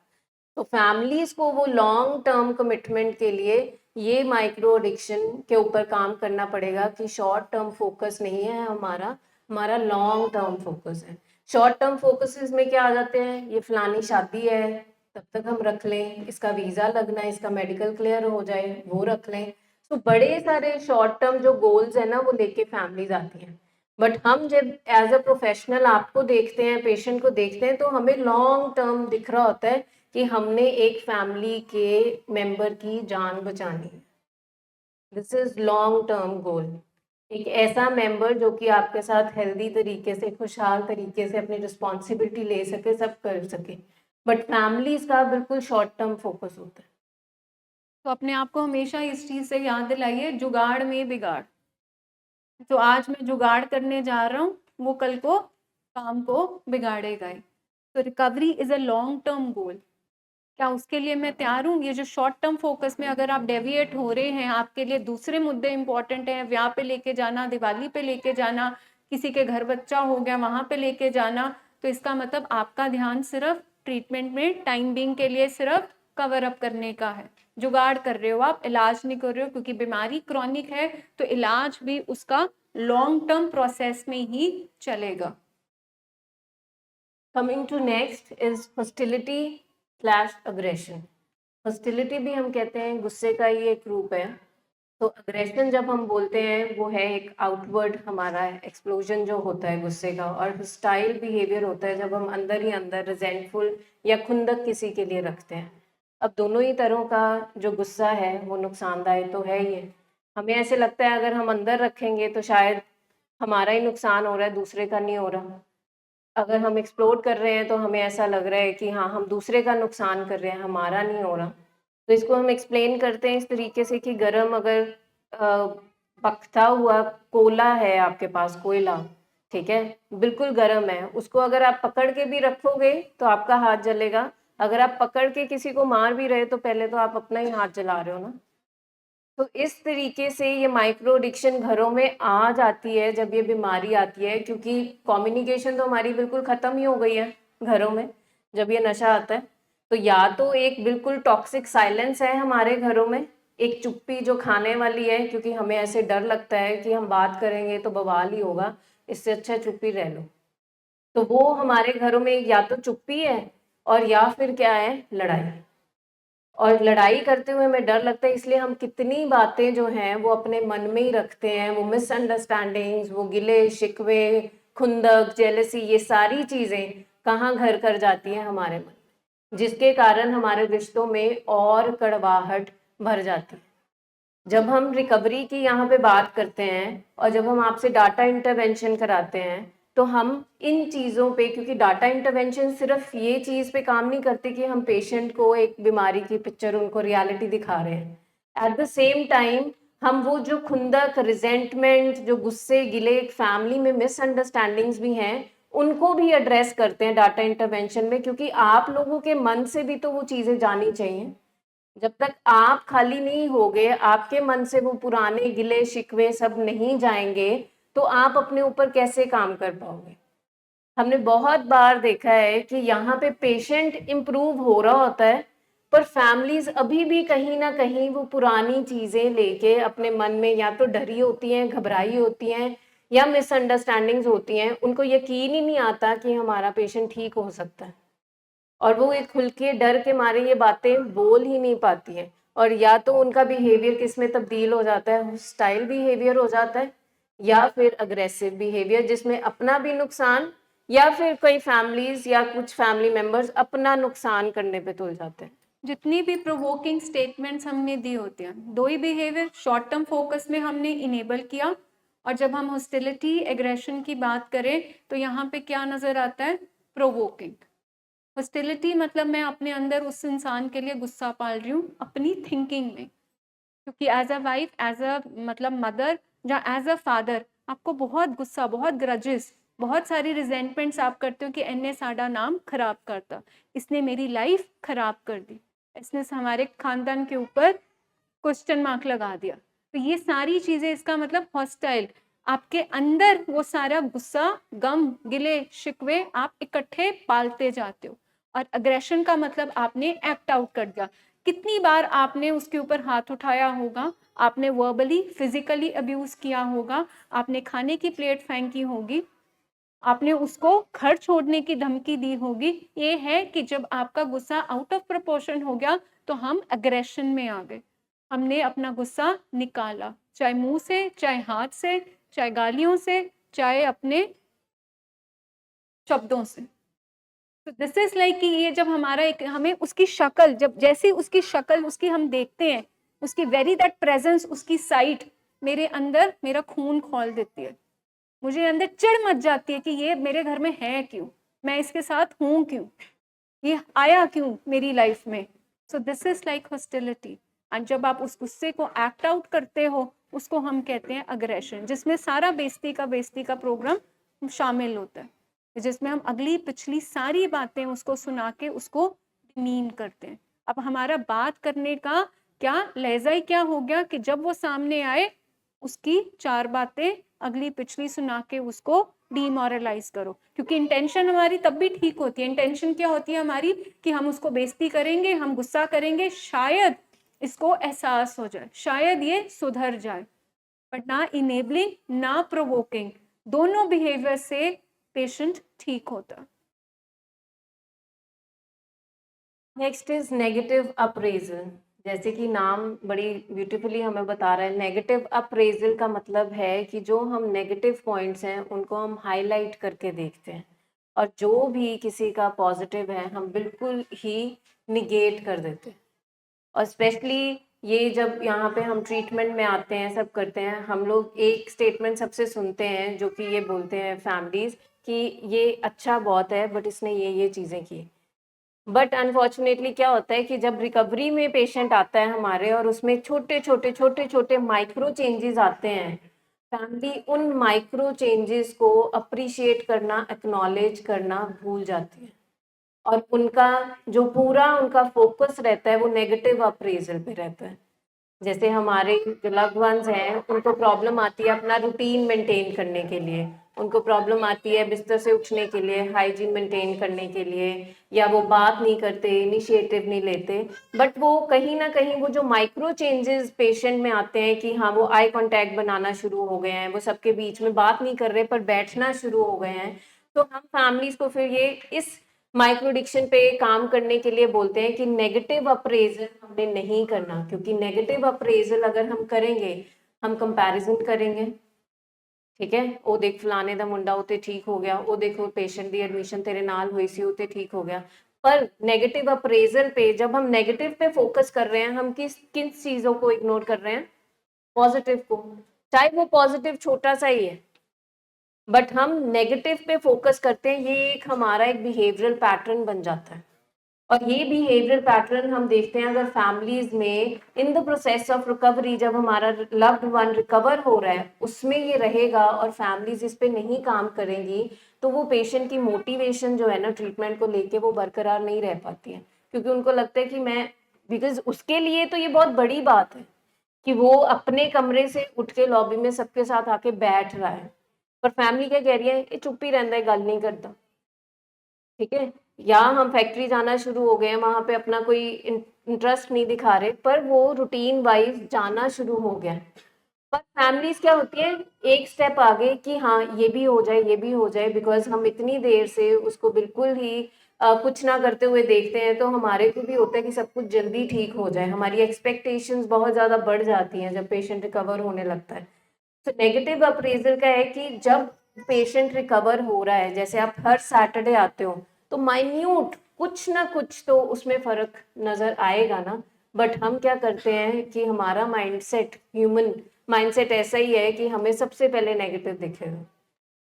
तो फैमिलीज को वो लॉन्ग टर्म कमिटमेंट के लिए ये माइक्रो एडिक्शन के ऊपर काम करना पड़ेगा कि शॉर्ट टर्म फोकस नहीं है हमारा, हमारा लॉन्ग टर्म फोकस है। शॉर्ट टर्म फोकसेस में क्या आ जाते हैं? ये फलानी शादी है, तब तक हम रख लें, इसका वीज़ा लगना है, इसका मेडिकल क्लियर हो जाए, वो रख लें। तो बड़े सारे शॉर्ट टर्म जो गोल्स है ना, वो लेके फैमिलीज आती हैं। बट हम जब एज अ प्रोफेशनल आपको देखते हैं, पेशेंट को देखते हैं, तो हमें लॉन्ग टर्म दिख रहा होता है कि हमने एक फैमिली के मेंबर की जान बचानी है। This is long term goal. एक ऐसा मेंबर जो कि आपके साथ हेल्दी तरीके से, खुशहाल तरीके से अपनी रिस्पॉन्सिबिलिटी ले सके, सब कर सके। बट फैमिलीज का बिल्कुल शॉर्ट टर्म फोकस होता है। तो अपने आप को हमेशा इस चीज से याद दिलाइए, जुगाड़ में बिगाड़। जो आज मैं जुगाड़ करने जा रहा हूँ, वो कल को काम को बिगाड़ेगा ही। तो recovery is a long term goal. क्या उसके लिए मैं तैयार हूँ? ये जो शॉर्ट टर्म फोकस में अगर आप डेविएट हो रहे हैं, आपके लिए दूसरे मुद्दे इंपॉर्टेंट हैं, ब्याह पे लेके जाना, दिवाली पे लेके जाना, किसी के घर बच्चा हो गया वहां पे लेके जाना, तो इसका मतलब आपका ध्यान सिर्फ ट्रीटमेंट में टाइम बिंग के लिए सिर्फ कवर अप करने का है। जुगाड़ कर रहे हो आप, इलाज नहीं कर रहे हो, क्योंकि बीमारी क्रॉनिक है तो इलाज भी उसका लॉन्ग टर्म प्रोसेस में ही चलेगा। Coming to next is hostility slash aggression. Hostility भी हम कहते हैं गुस्से का ही एक रूप है। तो अग्रेशन जब हम बोलते हैं, वो है एक आउटवर्ड हमारा एक्सप्लोजन जो होता है गुस्से का, और हॉस्टाइल बिहेवियर होता है जब हम अंदर ही अंदर रिजेंटफुल या खुंदक किसी के लिए रखते हैं। अब दोनों ही तरह का जो गुस्सा है वो नुकसानदायक तो है ही है। हमें ऐसे लगता है अगर हम अंदर रखेंगे तो शायद हमारा ही नुकसान हो रहा है, दूसरे का नहीं हो रहा। अगर हम एक्सप्लोर कर रहे हैं तो हमें ऐसा लग रहा है कि हाँ, हम दूसरे का नुकसान कर रहे हैं, हमारा नहीं हो रहा। तो इसको हम एक्सप्लेन करते हैं इस तरीके से कि गरम अगर पकता हुआ कोयला है आपके पास, कोयला, ठीक है, बिल्कुल गरम है, उसको अगर आप पकड़ के भी रखोगे तो आपका हाथ जलेगा। अगर आप पकड़ के किसी को मार भी रहे तो पहले तो आप अपना ही हाथ जला रहे हो ना। तो इस तरीके से ये माइक्रो एडिक्शन घरों में आ जाती है जब ये बीमारी आती है, क्योंकि कम्युनिकेशन तो हमारी बिल्कुल ख़त्म ही हो गई है घरों में जब ये नशा आता है। तो या तो एक बिल्कुल टॉक्सिक साइलेंस है हमारे घरों में, एक चुप्पी जो खाने वाली है, क्योंकि हमें ऐसे डर लगता है कि हम बात करेंगे तो बवाल ही होगा, इससे अच्छा चुप्पी रह लो। तो वो हमारे घरों में या तो चुप्पी है और या फिर क्या है, लड़ाई। और लड़ाई करते हुए हमें डर लगता है, इसलिए हम कितनी बातें जो हैं वो अपने मन में ही रखते हैं। वो मिसअंडरस्टैंडिंग्स, वो गिले शिकवे, खुंदक, जेलसी, ये सारी चीज़ें कहाँ घर कर जाती हैं हमारे मन में, जिसके कारण हमारे रिश्तों में और कड़वाहट भर जाती है। जब हम रिकवरी की यहाँ पे बात करते हैं और जब हम आपसे डाटा इंटरवेंशन कराते हैं, तो हम इन चीज़ों पे, क्योंकि डाटा इंटरवेंशन सिर्फ ये चीज़ पे काम नहीं करते कि हम पेशेंट को एक बीमारी की पिक्चर, उनको रियलिटी दिखा रहे हैं, एट द सेम टाइम हम वो जो खुंदक, रिजेंटमेंट, जो गुस्से गिले एक फैमिली में मिसअंडरस्टैंडिंग्स भी हैं, उनको भी एड्रेस करते हैं डाटा इंटरवेंशन में, क्योंकि आप लोगों के मन से भी तो वो चीज़ें जानी चाहिए। जब तक आप खाली नहीं होगे, आपके मन से वो पुराने गिले शिकवे सब नहीं जाएंगे, तो आप अपने ऊपर कैसे काम कर पाओगे। हमने बहुत बार देखा है कि यहाँ पे पेशेंट इम्प्रूव हो रहा होता है, पर फैमिलीज अभी भी कहीं ना कहीं वो पुरानी चीजें लेके अपने मन में या तो डरी होती हैं, घबराई होती हैं, या मिसअंडरस्टैंडिंग्स होती हैं। उनको यकीन ही नहीं आता कि हमारा पेशेंट ठीक हो सकता है, और वो एक खुल के डर के मारे ये बातें बोल ही नहीं पाती है। और या तो उनका बिहेवियर किस में तब्दील हो जाता है, स्टाइल बिहेवियर हो जाता है, या फिर अग्रेसिव बिहेवियर, जिसमें अपना भी नुकसान, या फिर कई फैमिलीज या कुछ फैमिली मेंबर्स अपना नुकसान करने पे तुल जाते हैं। जितनी भी प्रोवोकिंग स्टेटमेंट्स हमने दी होती हैं, दो ही बिहेवियर शॉर्ट टर्म फोकस में हमने इनेबल किया, और जब हम हॉस्टिलिटी एग्रेशन की बात करें तो यहाँ पे क्या नजर आता है, प्रोवोकिंग। हॉस्टिलिटी मतलब मैं अपने अंदर उस इंसान के लिए गुस्सा पाल रही हूँ अपनी थिंकिंग में, क्योंकि as a wife, as a मतलब मदर या एज अ फादर आपको बहुत गुस्सा, बहुत ग्रजेस, बहुत सारी रिजेंटमेंट्स आप करते हो कि इन्ने साडा नाम खराब करता, इसने मेरी लाइफ खराब कर दी, इसने हमारे खानदान के ऊपर क्वेश्चन मार्क लगा दिया। तो ये सारी चीजें, इसका मतलब हॉस्टाइल, आपके अंदर वो सारा गुस्सा, गम, गिले शिकवे आप इकट्ठे पालते जाते हो। और अग्रेशन का मतलब आपने एक्ट आउट कर दिया। कितनी बार आपने उसके ऊपर हाथ उठाया होगा, आपने वर्बली फिजिकली अब्यूज किया होगा, आपने खाने की प्लेट फेंकी होगी, आपने उसको घर छोड़ने की धमकी दी होगी। ये है कि जब आपका गुस्सा आउट ऑफ प्रोपोर्शन हो गया तो हम अग्रेशन में आ गए, हमने अपना गुस्सा निकाला, चाहे मुंह से, चाहे हाथ से, चाहे गालियों से, चाहे अपने शब्दों से। तो दिस इज लाइक कि ये जब हमारा एक, हमें उसकी शक्ल, जब जैसे उसकी शक्ल उसकी हम देखते हैं, उसकी वेरी दैट प्रेजेंस, उसकी साइट मेरे अंदर मेरा खून खौल देती है, मुझे अंदर चिढ़ मच जाती है कि ये मेरे घर में है क्यों, मैं इसके साथ हूं क्यों, ये आया क्यों मेरी लाइफ में। So this is like hostility. And जब आप उस गुस्से को एक्ट आउट करते हो, उसको हम कहते हैं अग्रेशन, जिसमें सारा बेइज्जती का प्रोग्राम शामिल होता है, जिसमें हम अगली पिछली सारी बातें उसको सुना के उसको डिमीन करते हैं। अब हमारा बात करने का क्या लहजा ही क्या हो गया कि जब वो सामने आए उसकी चार बातें अगली पिछली सुना के उसको डीमोरलाइज करो, क्योंकि इंटेंशन हमारी तब भी ठीक होती है। इंटेंशन क्या होती है हमारी, कि हम उसको बेइज्जती करेंगे, हम गुस्सा करेंगे, शायद इसको एहसास हो जाए, शायद ये सुधर जाए, बट ना इनेबलिंग ना प्रोवोकिंग, दोनों बिहेवियर से पेशेंट ठीक होता। Next is negative appraisal. जैसे कि नाम बड़ी ब्यूटीफुली हमें बता रहा है, नेगेटिव अप्रेजल का मतलब है कि जो हम नेगेटिव पॉइंट्स हैं उनको हम हाईलाइट करके देखते हैं, और जो भी किसी का पॉजिटिव है हम बिल्कुल ही निगेट कर देते हैं। और स्पेशली ये जब यहाँ पे हम ट्रीटमेंट में आते हैं, सब करते हैं, हम लोग एक स्टेटमेंट सबसे सुनते हैं जो कि ये बोलते हैं फैमिलीज कि ये अच्छा बहुत है बट इसने ये चीज़ें की। बट अनफॉर्चुनेटली क्या होता है कि जब रिकवरी में पेशेंट आता है हमारे, और उसमें छोटे छोटे माइक्रो चेंजेस आते हैं, फैमिली उन माइक्रो चेंजेस को अप्रिशिएट करना, एक्नॉलेज करना भूल जाती है, और उनका जो पूरा उनका फोकस रहता है वो नेगेटिव अप्रेजल पे रहता है। जैसे हमारे जो लव्ड वंस हैं उनको प्रॉब्लम आती है अपना रूटीन मेंटेन करने के लिए, उनको प्रॉब्लम आती है बिस्तर से उठने के लिए, हाइजीन मेंटेन करने के लिए, या वो बात नहीं करते, इनिशिएटिव नहीं लेते, बट वो कहीं ना कहीं वो जो माइक्रो चेंजेस पेशेंट में आते हैं कि हाँ वो आई कांटेक्ट बनाना शुरू हो गए हैं, वो सबके बीच में बात नहीं कर रहे पर बैठना शुरू हो गए हैं, तो हम फैमिलीज को फिर ये इस माइक्रोडिक्शन पे काम करने के लिए बोलते हैं कि नेगेटिव अप्रेजल हमने नहीं करना, क्योंकि नेगेटिव अप्रेजल अगर हम करेंगे हम कंपैरिजन करेंगे, ठीक है, ओ देख फलाने दा मुंडा उते ठीक हो गया, ओ देखो पेशेंट दी एडमिशन तेरे नाल हुई सी उते ठीक हो गया। पर नेगेटिव अप्रेजल पे जब हम नेगेटिव पे फोकस कर रहे हैं, हम किन चीजों को इग्नोर कर रहे हैं, पॉजिटिव को, चाहे वो पॉजिटिव छोटा सा ही है, बट हम नेगेटिव पे फोकस करते हैं। ये एक हमारा एक बिहेवियरल पैटर्न बन जाता है, और ये बिहेवियरल पैटर्न हम देखते हैं अगर फैमिलीज में in the process of recovery, जब हमारा लव्ड वन रिकवर हो रहा है उसमें ये रहेगा, और फैमिलीज इस पे नहीं काम करेंगी, तो वो पेशेंट की मोटिवेशन जो है ना ट्रीटमेंट को लेके वो बरकरार नहीं रह पाती है, क्योंकि उनको लगता है कि मैं, बिकॉज उसके लिए तो ये बहुत बड़ी बात है कि वो अपने कमरे से उठ के लॉबी में सबके साथ आके बैठ रहा है, पर फैमिली क्या कह रही है, ये चुप ही रहता है, गल नहीं करता, ठीक है। या हम फैक्ट्री जाना शुरू हो गए हैं, वहां पे अपना कोई इंटरेस्ट नहीं दिखा रहे, पर वो रूटीन वाइज जाना शुरू हो गया है। पर फैमिलीज क्या होती है, एक स्टेप आगे कि हाँ ये भी हो जाए, ये भी हो जाए, बिकॉज हम इतनी देर से उसको बिल्कुल ही कुछ ना करते हुए देखते हैं, तो हमारे को भी होता है कि सब कुछ जल्दी ठीक हो जाए, हमारी एक्सपेक्टेशंस बहुत ज़्यादा बढ़ जाती हैं जब पेशेंट रिकवर होने लगता है। तो नेगेटिव अप्रेजल का है कि जब पेशेंट रिकवर हो रहा है, जैसे आप हर सैटरडे आते हो, तो माइन्यूट कुछ ना कुछ तो उसमें फर्क नजर आएगा ना। बट हम क्या करते हैं कि हमारा माइंडसेट, ह्यूमन माइंडसेट ऐसा ही है कि हमें सबसे पहले नेगेटिव दिखेगा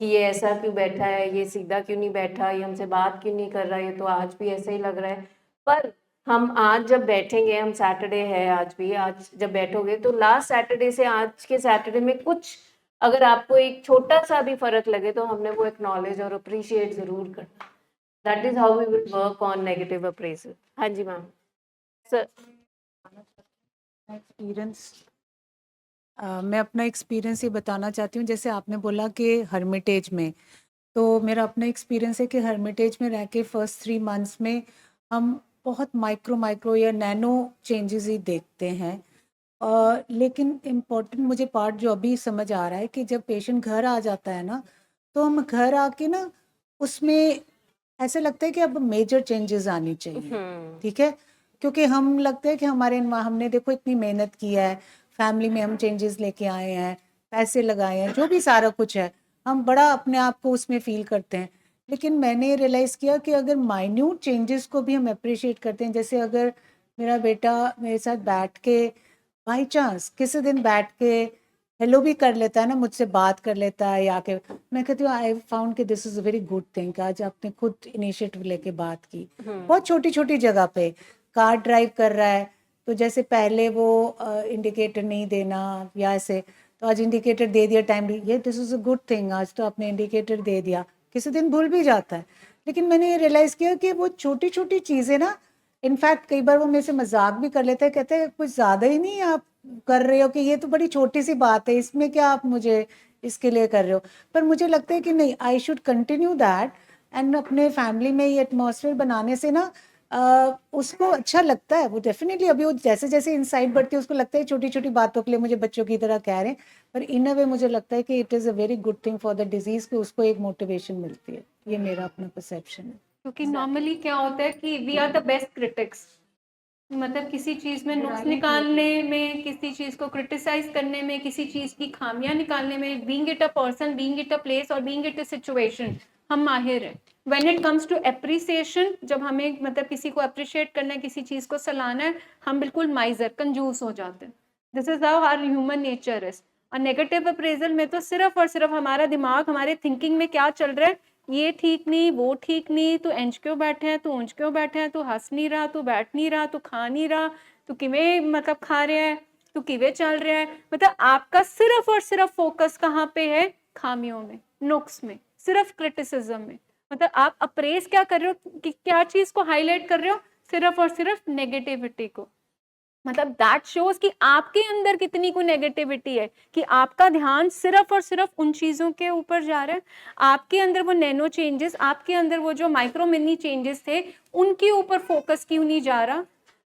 कि ये ऐसा क्यों बैठा है, ये सीधा क्यों नहीं बैठा, ये हमसे बात क्यों नहीं कर रहा, ये तो आज भी ऐसा ही लग रहा है। पर हम आज जब बैठेंगे, हम सैटरडे है आज भी, आज जब बैठोगे तो लास्ट सैटरडे से आज के सैटरडे में कुछ अगर आपको एक छोटा सा भी फर्क लगे तो हमने वो एक्नॉलेज और अप्रिशिएट जरूर करना। That is how we will work on negative appraisal. हाँ जी मैम। सर एक्सपीरियंस मैं अपना एक्सपीरियंस ये बताना चाहती हूँ। जैसे आपने बोला कि हर्मिटेज में, तो मेरा अपना एक्सपीरियंस है कि हर्मिटेज में रह के फर्स्ट 3 मंथ्स में हम बहुत माइक्रो या नैनो चेंजेस ही देखते हैं। लेकिन इम्पोर्टेंट मुझे पार्ट जो अभी समझ आ रहा है कि जब पेशेंट घर आ जाता है ना, तो हम घर आके ना उसमें ऐसा लगता है कि अब मेजर चेंजेस आनी चाहिए, ठीक है। क्योंकि हम लगता है कि हमने देखो इतनी मेहनत की है, फैमिली में हम चेंजेस लेके आए हैं, पैसे लगाए हैं, जो भी सारा कुछ है, हम बड़ा अपने आप को उसमें फील करते हैं। लेकिन मैंने रियलाइज़ किया कि अगर माइन्यूट चेंजेस को भी हम अप्रिशिएट करते हैं, जैसे अगर मेरा बेटा मेरे साथ बैठ के बाई चांस किसी दिन बैठ के हेलो भी कर लेता है ना, मुझसे बात कर लेता है, या के मैं कहती हूँ आई फाउंड कि this is a very good thing, आज आपने खुद इनिशिएटिव लेके बात की। बहुत छोटी छोटी जगह पे कार ड्राइव कर रहा है, तो जैसे पहले वो इंडिकेटर नहीं देना या ऐसे, तो आज इंडिकेटर दे दिया टाइमली, ये this is a good thing, आज तो आपने इंडिकेटर दे दिया। किसी दिन भूल भी जाता है, लेकिन मैंने ये रियलाइज़ किया कि वो छोटी छोटी चीज़ें ना, इनफैक्ट कई बार वो मेरे से मजाक भी कर लेते हैं, कहते हैं कुछ ज़्यादा ही नहीं आप कर रहे हो, कि ये तो बड़ी छोटी सी बात है, इसमें क्या आप मुझे इसके लिए कर रहे हो। पर मुझे लगता है कि नहीं, I should continue that, and अपने फैमिली में ये एटमॉस्फेयर बनाने से ना उसको अच्छा लगता है। वो डेफिनेटली अभी वो जैसे जैसे इनसाइट बढ़ती है उसको लगता है छोटी छोटी बातों के लिए मुझे बच्चों की तरह कह रहे हैं, पर इन अ वे मुझे लगता है कि it is a very good thing for the disease, कि उसको एक मोटिवेशन मिलती है। ये मेरा अपना परसेप्शन है। क्योंकि नॉर्मली क्या होता है कि we are the best critics, मतलब किसी चीज में नुक्स निकालने में, किसी चीज को क्रिटिसाइज करने में, किसी चीज की खामियां निकालने में, being it a person, being it a place और बीइंग इट अ सिचुएशन, हम माहिर हैं। When it comes to appreciation, जब हमें मतलब किसी को अप्रिशिएट करना है, किसी चीज को सलाहना है, हम बिल्कुल माइजर, कंजूस हो जाते हैं। This is how our human nature is. और नेगेटिव अप्रेजल में तो सिर्फ और सिर्फ हमारा दिमाग, हमारे थिंकिंग में क्या चल रहा है, ये ठीक नहीं, वो ठीक नहीं, तू इंच क्यों बैठे हैं, तू ऊंच क्यों बैठे हैं, तू हंस नहीं रहा, तू बैठ नहीं रहा, तू खा नहीं रहा, तू किवें मतलब खा रहा है, तू किवें चल रहा है। मतलब आपका सिर्फ और सिर्फ फोकस कहाँ पे है, खामियों में, नुक्स में, सिर्फ क्रिटिसिज्म में। मतलब आप अप्रेज क्या कर रहे हो, कि क्या चीज को हाईलाइट कर रहे हो, सिर्फ और सिर्फ नेगेटिविटी को। मतलब दैट शोज कि आपके अंदर कितनी को नेगेटिविटी है, कि आपका ध्यान सिर्फ और सिर्फ उन चीजों के ऊपर जा रहा है। आपके अंदर वो नैनो चेंजेस, आपके अंदर वो जो माइक्रो मिनी चेंजेस थे, उनके ऊपर फोकस क्यों नहीं जा रहा।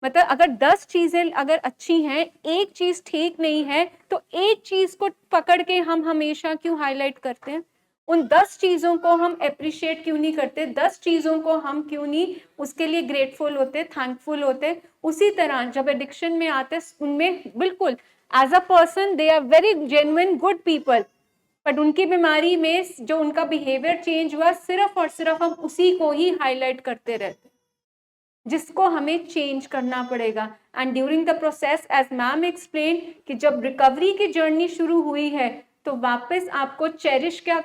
मतलब अगर 10 चीजें अगर अच्छी हैं, एक चीज ठीक नहीं है, तो एक चीज को पकड़ के हम हमेशा क्यों हाईलाइट करते हैं, उन 10 चीजों को हम अप्रिशिएट क्यों नहीं करते, 10 चीजों को हम क्यों नहीं उसके लिए ग्रेटफुल होते, थैंकफुल होते। उसी तरह जब एडिक्शन में आते उनमें बिल्कुल as a person they are very genuine good people, but उनकी बीमारी में जो उनका बिहेवियर चेंज हुआ, सिर्फ और सिर्फ हम उसी को ही हाईलाइट करते रहते, जिसको हमें चेंज करना पड़ेगा। And during the process, as ma'am explain, कि जब रिकवरी की जर्नी शुरू हुई है, तो वापस आपको चेरिश क्या